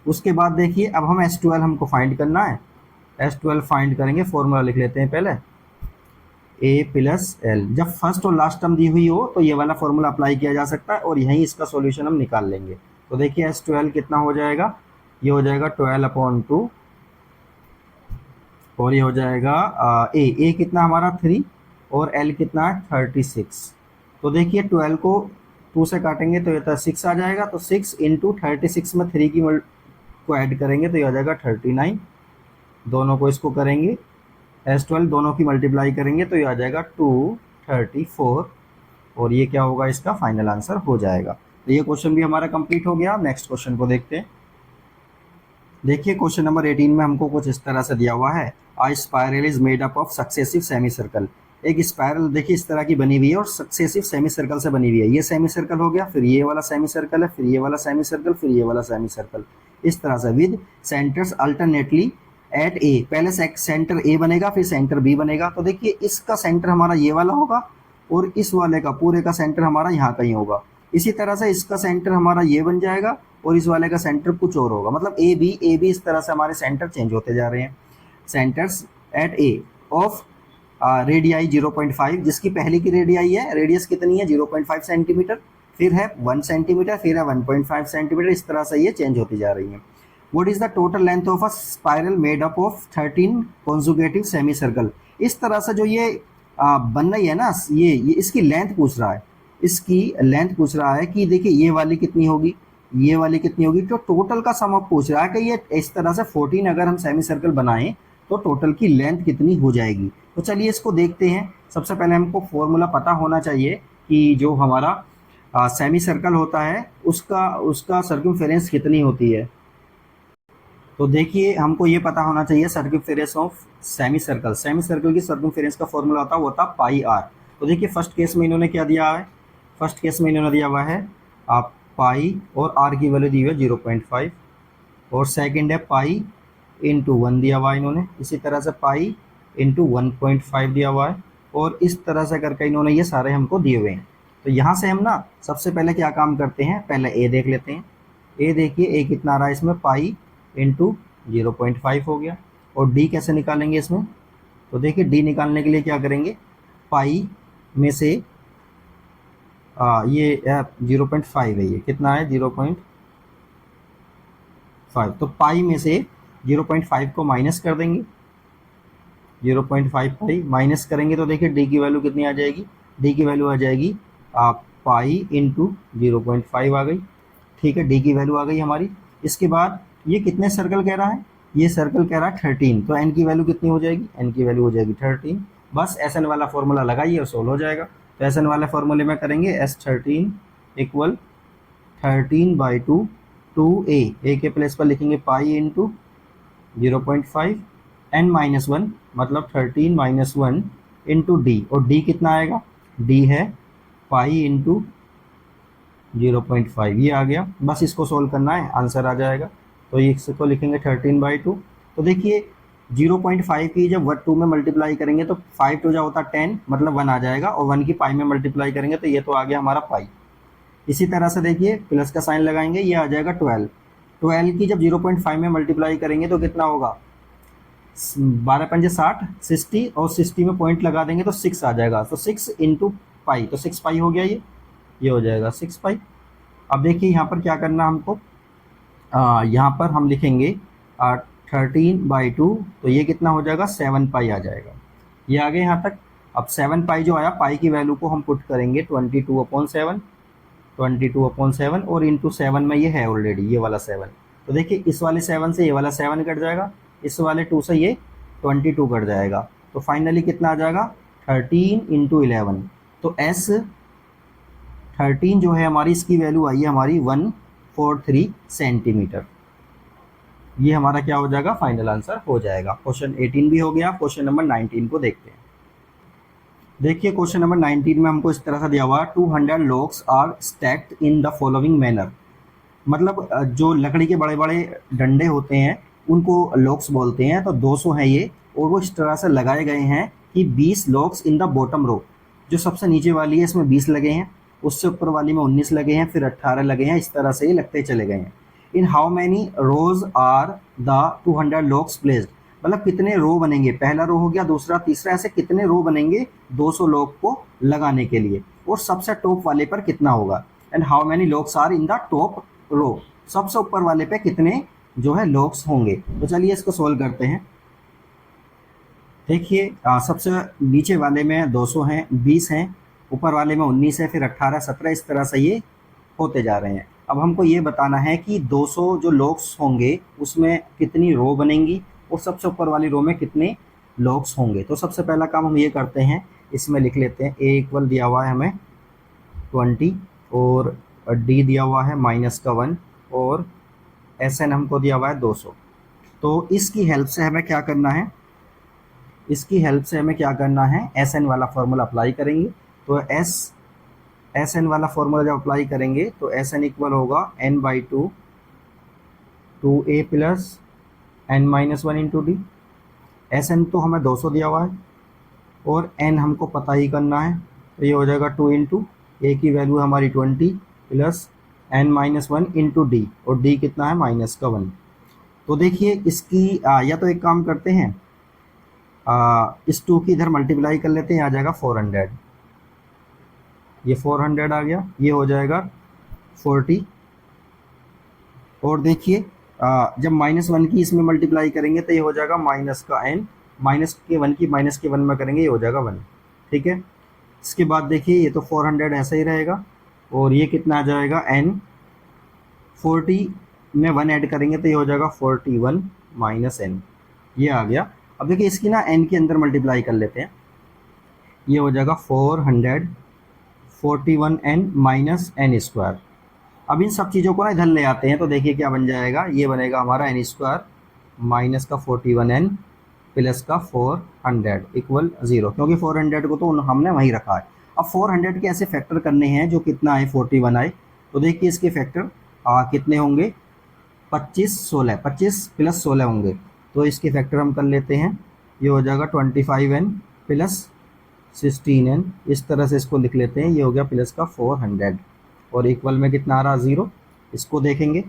उसके बाद देखिए अब हम S12 हमको फाइंड करना है। S12 फाइंड करेंगे, फॉर्मूला लिख लेते हैं पहले, A + L। जब फर्स्ट और लास्ट टर्म दी हुई हो तो ये वाला फॉर्मूला अप्लाई किया जा सकता है और यहीं इसका सॉल्यूशन हम निकाल लेंगे। तो देखिए S12 कितना हो जाएगा, ये हो जाएगा 12/2 और ये हो जाएगा ए कितना हमारा 3 और एल कितना है 36। तो देखिए 12 को 2 से काटेंगे तो ये 6 आ जाएगा। तो 6 × 36 में 3 को ऐड करेंगे तो ये आ जाएगा 39। दोनों को इसको करेंगे S12 दोनों की मल्टीप्लाई करेंगे तो ये आ जाएगा 234 और ये क्या होगा, इसका फाइनल आंसर हो जाएगा। तो ये क्वेश्चन भी हमारा कंप्लीट हो गया। नेक्स्ट क्वेश्चन को देखते हैं। देखिए क्वेश्चन नंबर 18 में हमको कुछ इस तरह से दिया हुआ है, a spiral is made up of successive semi circle. एक स्पाइरल देखिए इस तरह की बनी हुई है और सक्सेसिव सेमी सर्कल से बनी हुई है। ये सेमी सर्कल हो गया, फिर ये वाला सेमी सर्कल है, फिर ये वाला सेमी सर्कल, फिर ये वाला सेमी सर्कल, इस तरह से विद सेंटर्स अल्टरनेटली एट ए। पहले सेंटर ए बनेगा, फिर सेंटर बी बनेगा। तो देखिए इसका सेंटर हमारा ये वाला होगा और इस वाले का पूरे का सेंटर हमारा यहाँ कहीं होगा। इसी तरह से इसका सेंटर हमारा ये बन जाएगा और इस वाले का सेंटर कुछ और होगा। मतलब ए बी इस तरह से हमारे सेंटर चेंज होते जा रहे हैं। Centres at a of radii 0.5, जिसकी पहले की रेडियाई है, रेडियस कितनी है 0.5 सेंटीमीटर, फिर है 1 सेंटीमीटर, फिर है 1.5 सेंटीमीटर। इस तरह से ये चेंज होती जा रही है। What is the total length of a spiral made up of 13 conjugative semi circle. इस तरह से जो ये बन रही है ना, ये इसकी लेंथ पूछ रहा है, इसकी लेंथ पूछ रहा है कि देखिए ये वाली कितनी होगी, ये वाली कितनी होगी। तो टोटल का सम अप पूछ रहा है कि ये इस तरह से 14 अगर हम सेमी सर्कल बनाएं तो टोटल की लेंथ कितनी हो जाएगी। तो चलिए इसको देखते हैं। सबसे पहले हमको फॉर्मूला पता होना चाहिए कि जो हमारा सेमी सर्कल होता है उसका सर्कमफेरेंस कितनी होती है। तो देखिए हमको ये पता होना चाहिए circumference of semi circle. Semi circle की सर्कमफेरेंस का फॉर्मूला होता है, वो होता πr। तो देखिए फर्स्ट केस में इन्होंने क्या दिया है, फर्स्ट केस में इन्होंने दिया हुआ है आप पाई और r की वैल्यू दी हुई है 0.5 और सेकंड है पाई इंटू 1 दिया हुआ है इन्होंने। इसी तरह से पाई इंटू 1.5 दिया हुआ है और इस तरह से करके इन्होंने ये सारे हमको दिए हुए हैं। तो यहाँ से हम ना सबसे पहले क्या काम करते हैं, पहले ए देख लेते हैं। ए देखिए ए कितना आ रहा है इसमें, पाई इंटू 0.5 हो गया। और डी कैसे निकालेंगे इसमें, तो देखिए डी निकालने के लिए क्या करेंगे, पाई में से ये 0.5 है, ये कितना है 0.5, तो पाई में से 0.5 को माइनस कर देंगे, 0.5 पाई माइनस करेंगे तो देखिए डी की वैल्यू कितनी आ जाएगी, डी की वैल्यू आ जाएगी पाई इंटू 0.5 आ गई। ठीक है, डी की वैल्यू आ गई हमारी। इसके बाद ये कितने सर्कल कह रहा है, ये सर्कल कह रहा है 13, तो एन की वैल्यू कितनी हो जाएगी, एन की वैल्यू हो जाएगी 13। बस एस एन वाला फॉर्मूला लगाइए और सोल्व हो जाएगा। तो एस एन वाले फॉर्मूले में करेंगे S13 = 13/2 2a के प्लेस पर लिखेंगे पाई इंटू 0.5 n-1 मतलब 13 - 1 इंटू डी। और डी कितना आएगा, डी है पाई इंटू 0.5, ये आ गया। बस इसको सोल्व करना है, आंसर आ जाएगा। तो इसको लिखेंगे 13/2। तो देखिए 0.5 की जब 2 में मल्टीप्लाई करेंगे तो 5 2 होता 10 मतलब 1 आ जाएगा, और 1 की पाई में मल्टीप्लाई करेंगे तो ये तो आ गया हमारा पाई। इसी तरह से देखिए प्लस का साइन लगाएंगे, ये आ जाएगा 12। 12 की जब 0.5 में मल्टीप्लाई करेंगे तो कितना होगा, 12 पंजे 60, 60 और 60 में पॉइंट लगा देंगे तो 6 आ जाएगा, तो 6 इंटू पाई, तो 6 पाई हो गया ये हो जाएगा 6 पाई। अब देखिए यहाँ पर क्या करना हमको, यहाँ पर हम लिखेंगे 13/2, तो ये कितना हो जाएगा 7 पाई आ जाएगा। ये आ गए यहाँ तक। अब 7 पाई जो आया, पाई की वैल्यू को हम पुट करेंगे 22/7, 22/7 और इंटू 7 में ये है ऑलरेडी ये वाला 7, तो देखिए इस वाले 7 से ये वाला 7 कट जाएगा, इस वाले 2 से ये 22 कट जाएगा, तो फाइनली कितना आ जाएगा 13 इंटू 11। तो एस 13 जो है हमारी, इसकी वैल्यू आई है हमारी 143 सेंटीमीटर। ये हमारा क्या हो जाएगा, फाइनल आंसर हो जाएगा। क्वेश्चन 18 भी हो गया। क्वेश्चन नंबर 19 को देखते हैं। देखिए क्वेश्चन नंबर 19 में हमको इस तरह से दिया हुआ 200 logs are stacked in the following manner. मतलब जो लकड़ी के बड़े बड़े डंडे होते हैं उनको लॉग्स बोलते हैं, तो 200 है ये, और वो इस तरह से लगाए गए हैं कि 20 logs in the bottom row, जो सबसे नीचे वाली है इसमें 20 लगे हैं, उससे ऊपर वाली में 19 लगे हैं, फिर 18 लगे हैं, इस तरह से ये लगते चले गए हैं। In how many rows are the 200 logs placed, मतलब कितने रो बनेंगे, पहला रो हो गया, दूसरा, तीसरा, ऐसे कितने रो बनेंगे 200 लॉग को लगाने के लिए, और सबसे टॉप वाले पर कितना होगा। And how many logs are in the top row, सबसे ऊपर वाले पे कितने जो है लॉग्स होंगे। तो चलिए इसको सोल्व करते हैं। देखिए सबसे नीचे वाले में 200 हैं, 20 हैं, ऊपर वाले में 19 है, फिर 18, 17, इस तरह से ये होते जा रहे हैं। अब हमको ये बताना है कि 200 जो लॉग्स होंगे उसमें कितनी रो बनेंगी और सबसे ऊपर वाली रो में कितने लॉग्स होंगे। तो सबसे पहला काम हम ये करते हैं, इसमें लिख लेते हैं ए इक्वल दिया हुआ है हमें 20 और डी दिया हुआ है -1 और एस एन हमको दिया हुआ है 200। तो इसकी हेल्प से हमें क्या करना है, एस एन वाला फॉर्मूला अप्लाई करेंगे। तो एस एन वाला फॉर्मूला जब अप्लाई करेंगे तो एस एन इक्वल होगा n/2 2a plus n-1 into d. S n तो हमें 200 दिया हुआ है और n हमको पता ही करना है, तो ये हो जाएगा 2 इंटू ए की वैल्यू हमारी 20 प्लस n-1 इंटू डी, और डी कितना है -1। तो देखिए इसकी या तो एक काम करते हैं, इस 2 की इधर मल्टीप्लाई कर लेते हैं, आ जाएगा 400, ये 400 आ गया, ये हो जाएगा 40। और देखिए जब -1 की इसमें मल्टीप्लाई करेंगे तो ये हो जाएगा माइनस का n, -1 की -1 में करेंगे ये हो जाएगा 1, ठीक है। इसके बाद देखिए ये तो 400 ऐसा ही रहेगा, और ये कितना आ जाएगा n, 40 में 1 ऐड करेंगे तो ये हो जाएगा 41 माइनस n, ये आ गया। अब देखिए इसकी ना n के अंदर मल्टीप्लाई कर लेते हैं, ये हो जाएगा 441n माइनस n स्क्वायर। अब इन सब चीज़ों को ना इधर ले आते हैं तो देखिए क्या बन जाएगा, ये बनेगा हमारा n स्क्वायर माइनस का 41n प्लस का 400 इक्वल 0, क्योंकि 400 को तो हमने वहीं रखा है। अब 400 के ऐसे फैक्टर करने हैं जो कितना आए 41 आए, तो देखिए इसके फैक्टर कितने होंगे 25 16, 25 प्लस 16 होंगे, तो इसके फैक्टर हम कर लेते हैं, ये हो जाएगा 25n प्लस 16n, इस तरह से इसको लिख लेते हैं, ये हो गया प्लस का 400 और इक्वल में कितना आ रहा 0, इसको देखेंगे।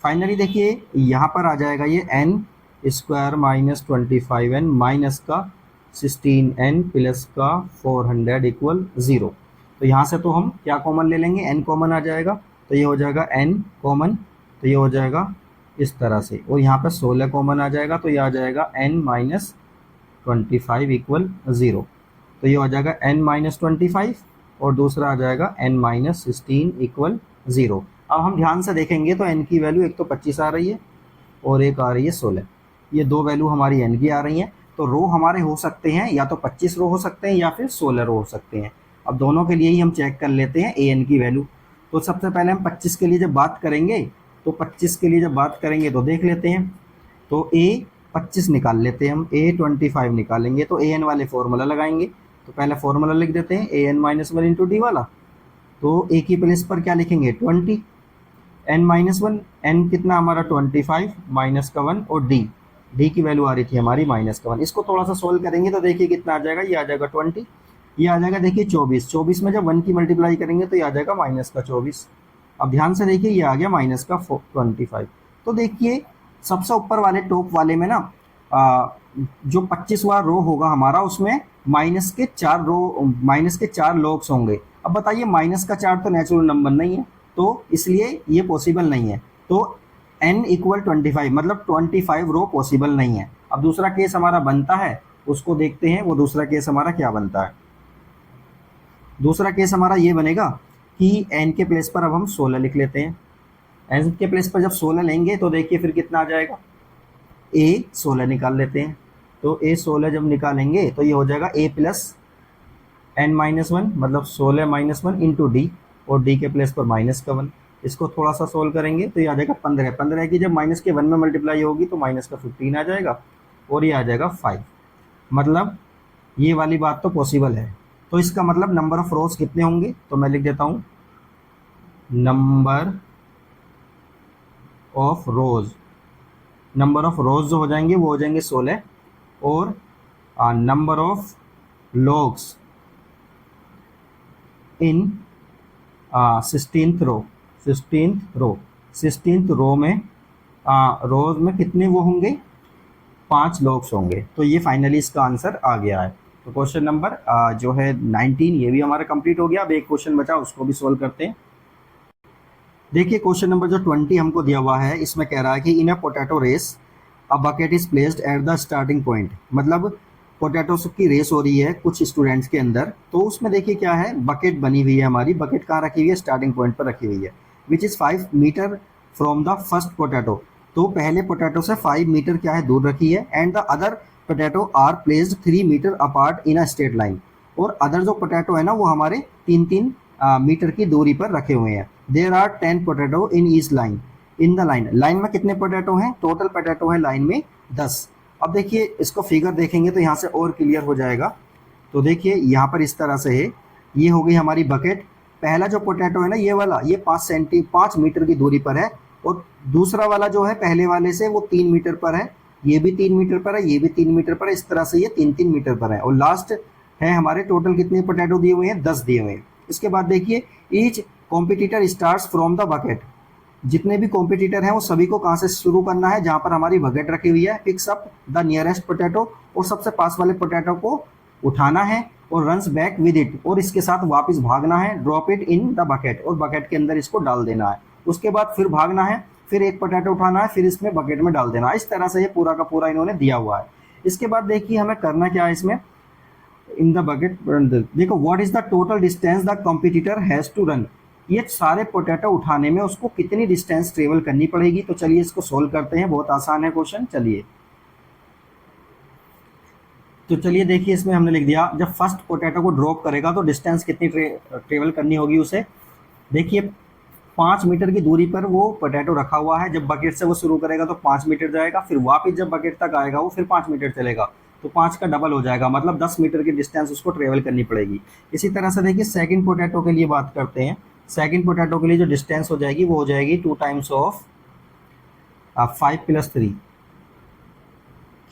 फाइनली देखिए यहाँ पर आ जाएगा ये n square minus 25n minus का 16n प्लस का 400 इक्वल 0। तो यहाँ से तो हम क्या कॉमन ले लेंगे, n कॉमन आ जाएगा, तो ये हो जाएगा n कॉमन, तो ये हो जाएगा इस तरह से, और यहाँ पर 16 कॉमन आ जाएगा, तो ये आ जाएगा n माइनस 25 इक्वल 0। तो ये हो जाएगा n माइनस 25 और दूसरा आ जाएगा n माइनस 16 इक्वल 0। अब हम ध्यान से देखेंगे तो n की वैल्यू एक तो 25 आ रही है और एक आ रही है 16, ये दो वैल्यू हमारी n की आ रही हैं। तो रो हमारे हो सकते हैं या तो 25 रो हो सकते हैं या फिर 16 रो हो सकते हैं। अब दोनों के लिए ही हम चेक कर लेते हैं an की वैल्यू। तो सबसे पहले हम 25 के लिए जब बात करेंगे तो देख लेते हैं, तो a 25 निकाल लेते हैं हम, a 25 निकालेंगे तो an वाले फॉर्मूला लगाएंगे। तो पहले फॉर्मूला लिख देते हैं an माइनस 1 इंटू डी वाला, तो a की प्लेस पर क्या लिखेंगे 20, n माइनस 1, n कितना हमारा 25 माइनस का 1 और d की वैल्यू आ रही थी हमारी माइनस का 1। इसको थोड़ा सा सोल्व करेंगे तो देखिए कितना आ जाएगा, ये आ जाएगा 20, ये आ जाएगा देखिए 24 में जब 1 की मल्टीप्लाई करेंगे तो ये आ जाएगा माइनस का 24। अब ध्यान से देखिए ये आ गया माइनस का 25। तो देखिए सबसे ऊपर वाले टॉप वाले में ना जो 25वां रो होगा हमारा उसमें माइनस के 4 लॉग्स होंगे। अब बताइए माइनस का 4 तो नेचुरल नंबर नहीं है, तो इसलिए ये पॉसिबल नहीं है। तो n इक्वल 25 मतलब 25 रो पॉसिबल नहीं है। अब दूसरा केस हमारा बनता है, उसको देखते हैं। वो दूसरा केस हमारा क्या बनता है। दूसरा केस हमारा ये बनेगा कि n के प्लेस पर अब हम 16 लिख लेते हैं। n के प्लेस पर जब 16 लेंगे तो देखिए फिर कितना आ जाएगा, a 16 निकाल लेते हैं। तो a 16 जब निकालेंगे तो ये हो जाएगा a प्लस n-1 मतलब 16 - 1 इंटू डी, और डी के प्लेस पर माइनस का 1। इसको थोड़ा सा सोल्व करेंगे तो ये आ जाएगा 15। 15 की जब माइनस के 1 में मल्टीप्लाई होगी तो माइनस का 15 आ जाएगा, और ये आ जाएगा 5। मतलब ये वाली बात तो पॉसिबल है। तो इसका मतलब नंबर ऑफ रोज कितने होंगे, तो मैं लिख देता हूँ number of rows. Number of rows जो हो जाएंगे वो हो जाएंगे 16, और number of logs in 16th row. 16th row में रोज में कितने वो होंगे, 5 लॉग्स होंगे। तो ये फाइनली इसका आंसर आ गया है। तो क्वेश्चन नंबर जो है 19 ये भी हमारा कंप्लीट हो गया। अब एक क्वेश्चन बचा, उसको भी सोल्व करते हैं। देखिए क्वेश्चन नंबर जो 20 हमको दिया हुआ है, इसमें कह रहा है कि in a potato race a bucket is placed at the starting point. मतलब पोटैटो की रेस हो रही है कुछ स्टूडेंट्स के अंदर, तो उसमें देखिए क्या है, बकेट बनी हुई है हमारी। बकेट कहाँ रखी हुई है, स्टार्टिंग पॉइंट पर रखी हुई है, which is 5 metre from the first potato. तो पहले पोटैटो से 5 मीटर क्या है, दूर रखी है। And the other potato are placed 3 metre apart in a straight line. और अदर जो पोटैटो है ना वो हमारे 3-3 मीटर की दूरी पर रखे हुए हैं। There are 10 potato in each line. In the line, line में कितने पोटैटो हैं, टोटल पोटैटो है लाइन में 10। अब देखिए इसको फिगर देखेंगे तो यहाँ से और क्लियर हो जाएगा। तो देखिए यहाँ पर इस तरह से है, ये हो गई हमारी बकेट। पहला जो पोटैटो है ना ये वाला, ये 5 मीटर की दूरी पर है, और दूसरा वाला जो है पहले वाले से वो 3 मीटर पर है, ये भी 3 मीटर पर है, ये भी 3 मीटर पर है। इस तरह से ये 3-3 मीटर पर है। और लास्ट है हमारे टोटल कितने पोटैटो दिए हुए हैं, 10 दिए हुए हैं। इसके बाद देखिए each competitor starts from the bucket. जितने भी कॉम्पिटिटर हैं वो सभी को कहाँ से शुरू करना है, जहाँ पर हमारी बकेट रखी हुई है। Picks up the nearest potato, और सबसे पास वाले पोटैटो को उठाना है, और रन्स बैक विद इट, और इसके साथ वापस भागना है। Drop it in the bucket, और बकेट के अंदर इसको डाल देना है। उसके बाद फिर भागना है, फिर एक पोटैटो उठाना है, फिर इसमें बकेट में डाल देना है। इस तरह से ये पूरा का पूरा इन्होंने दिया हुआ है। इसके बाद देखिए हमें करना क्या है इसमें, इन द बकेट देखो what is the total distance the competitor has to run. ये सारे पोटैटो उठाने में उसको कितनी डिस्टेंस ट्रेवल करनी पड़ेगी। तो चलिए इसको सोल्व करते हैं, बहुत आसान है क्वेश्चन। चलिए तो चलिए देखिए इसमें हमने लिख दिया, जब फर्स्ट पोटैटो को ड्रॉप करेगा तो डिस्टेंस कितनी ट्रेवल करनी होगी उसे। देखिए 5 मीटर की दूरी पर वो पोटैटो रखा हुआ है। जब बकेट से वो शुरू करेगा तो 5 मीटर जाएगा, फिर वापस जब बकेट तक आएगा वो फिर 5 मीटर चलेगा, तो 5 का डबल हो जाएगा, मतलब 10 मीटर की डिस्टेंस उसको ट्रेवल करनी पड़ेगी। इसी तरह से देखिए सेकंड पोटैटो के लिए बात करते हैं। सेकंड पोटैटो के लिए जो डिस्टेंस हो जाएगी वो हो जाएगी 2 टाइम्स ऑफ 5 + 3।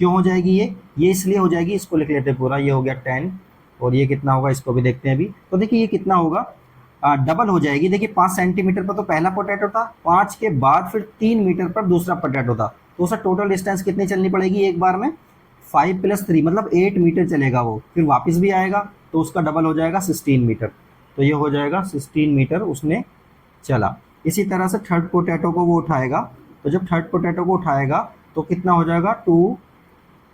क्यों हो जाएगी ये इसलिए हो जाएगी, इसको लिख लेते हैं पूरा। ये हो गया 10, और ये कितना होगा इसको भी देखते हैं अभी। तो देखिए ये कितना होगा, डबल हो जाएगी। देखिए 5 सेंटीमीटर पर तो पहला पोटैटो था, 5 के बाद फिर 3 मीटर पर दूसरा पोटैटो था, तो उसका टोटल डिस्टेंस कितनी चलनी पड़ेगी एक बार में, 5 + 3 मतलब 8 मीटर चलेगा वो, फिर वापस भी आएगा तो उसका डबल हो जाएगा 16 मीटर। तो ये हो जाएगा 16 मीटर उसने चला। इसी तरह से थर्ड पोटैटो को वो उठाएगा, तो जब थर्ड पोटैटो को उठाएगा तो कितना हो जाएगा, 2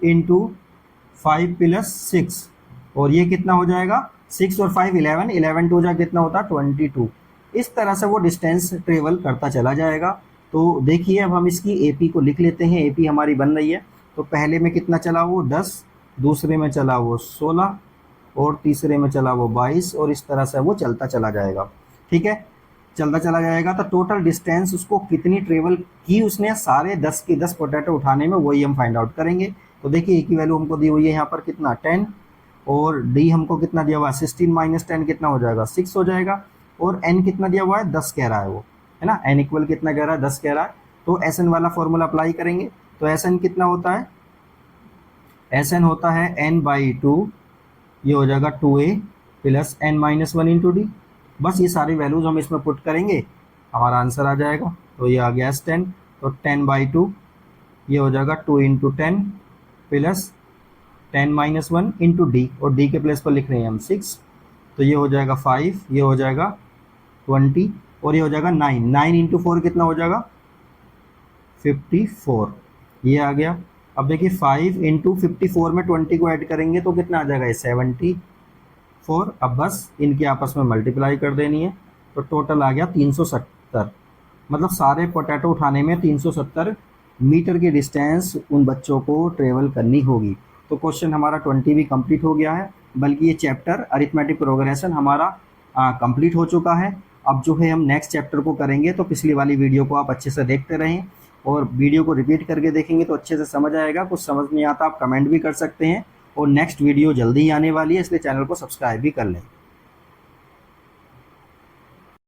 × 5 + 6, और ये कितना हो जाएगा 6 और 5 11, 11 2 जा कितना होता है 22। इस तरह से वो डिस्टेंस ट्रेवल करता चला जाएगा। तो देखिए अब हम इसकी एपी को लिख लेते हैं। एपी हमारी बन रही है, तो पहले में कितना चला वो 10, दूसरे में चला वो 16, और तीसरे में चला वो 22, और इस तरह से वो चलता चला जाएगा। ठीक है, चलता चला जाएगा। तो टोटल डिस्टेंस उसको कितनी ट्रेवल की उसने सारे 10 के 10 पोटैटो उठाने में, वही हम फाइंड आउट करेंगे। तो देखिए ए की वैल्यू हमको दी हुई है यहाँ पर कितना 10, और डी हमको कितना दिया हुआ है 16 - 10 कितना हो जाएगा 6 हो जाएगा, और एन कितना दिया हुआ है 10 कह रहा है वो, है ना। एन इक्वल कितना कह रहा है 10 कह रहा है। तो एस एन वाला फॉर्मूला अप्लाई करेंगे। तो एस एन कितना होता है, एस एन होता है n/2, ये हो जाएगा 2a + n - 1 × d। बस ये सारी वैल्यूज हम इसमें पुट करेंगे, हमारा आंसर आ जाएगा। तो ये आ गया 10, तो 10/2 ये हो जाएगा 2 × 10 प्लस 10 माइनस 1 इंटू डी, और डी के प्लेस पर लिख रहे हैं हम 6, तो ये हो जाएगा 5, ये हो जाएगा 20, और ये हो जाएगा 9, 9 इंटू 4 कितना हो जाएगा 54, ये आ गया। अब देखिए 5 इंटू 54 में 20 को ऐड करेंगे तो कितना आ जाएगा, ये 74। अब बस इनके आपस में मल्टीप्लाई कर देनी है, तो टोटल आ गया 370। मतलब सारे पोटैटो उठाने में 370 मीटर की डिस्टेंस उन बच्चों को ट्रेवल करनी होगी। तो क्वेश्चन हमारा 20 भी कंप्लीट हो गया है, बल्कि ये चैप्टर अरिथमेटिक प्रोग्रेशन हमारा कंप्लीट हो चुका है। अब जो है हम नेक्स्ट चैप्टर को करेंगे, तो पिछली वाली वीडियो को आप अच्छे से देखते रहें और वीडियो को रिपीट करके देखेंगे तो अच्छे से समझ आएगा। कुछ समझ नहीं आता आप कमेंट भी कर सकते हैं, और नेक्स्ट वीडियो जल्दी ही आने वाली है, इसलिए चैनल को सब्सक्राइब भी कर लें।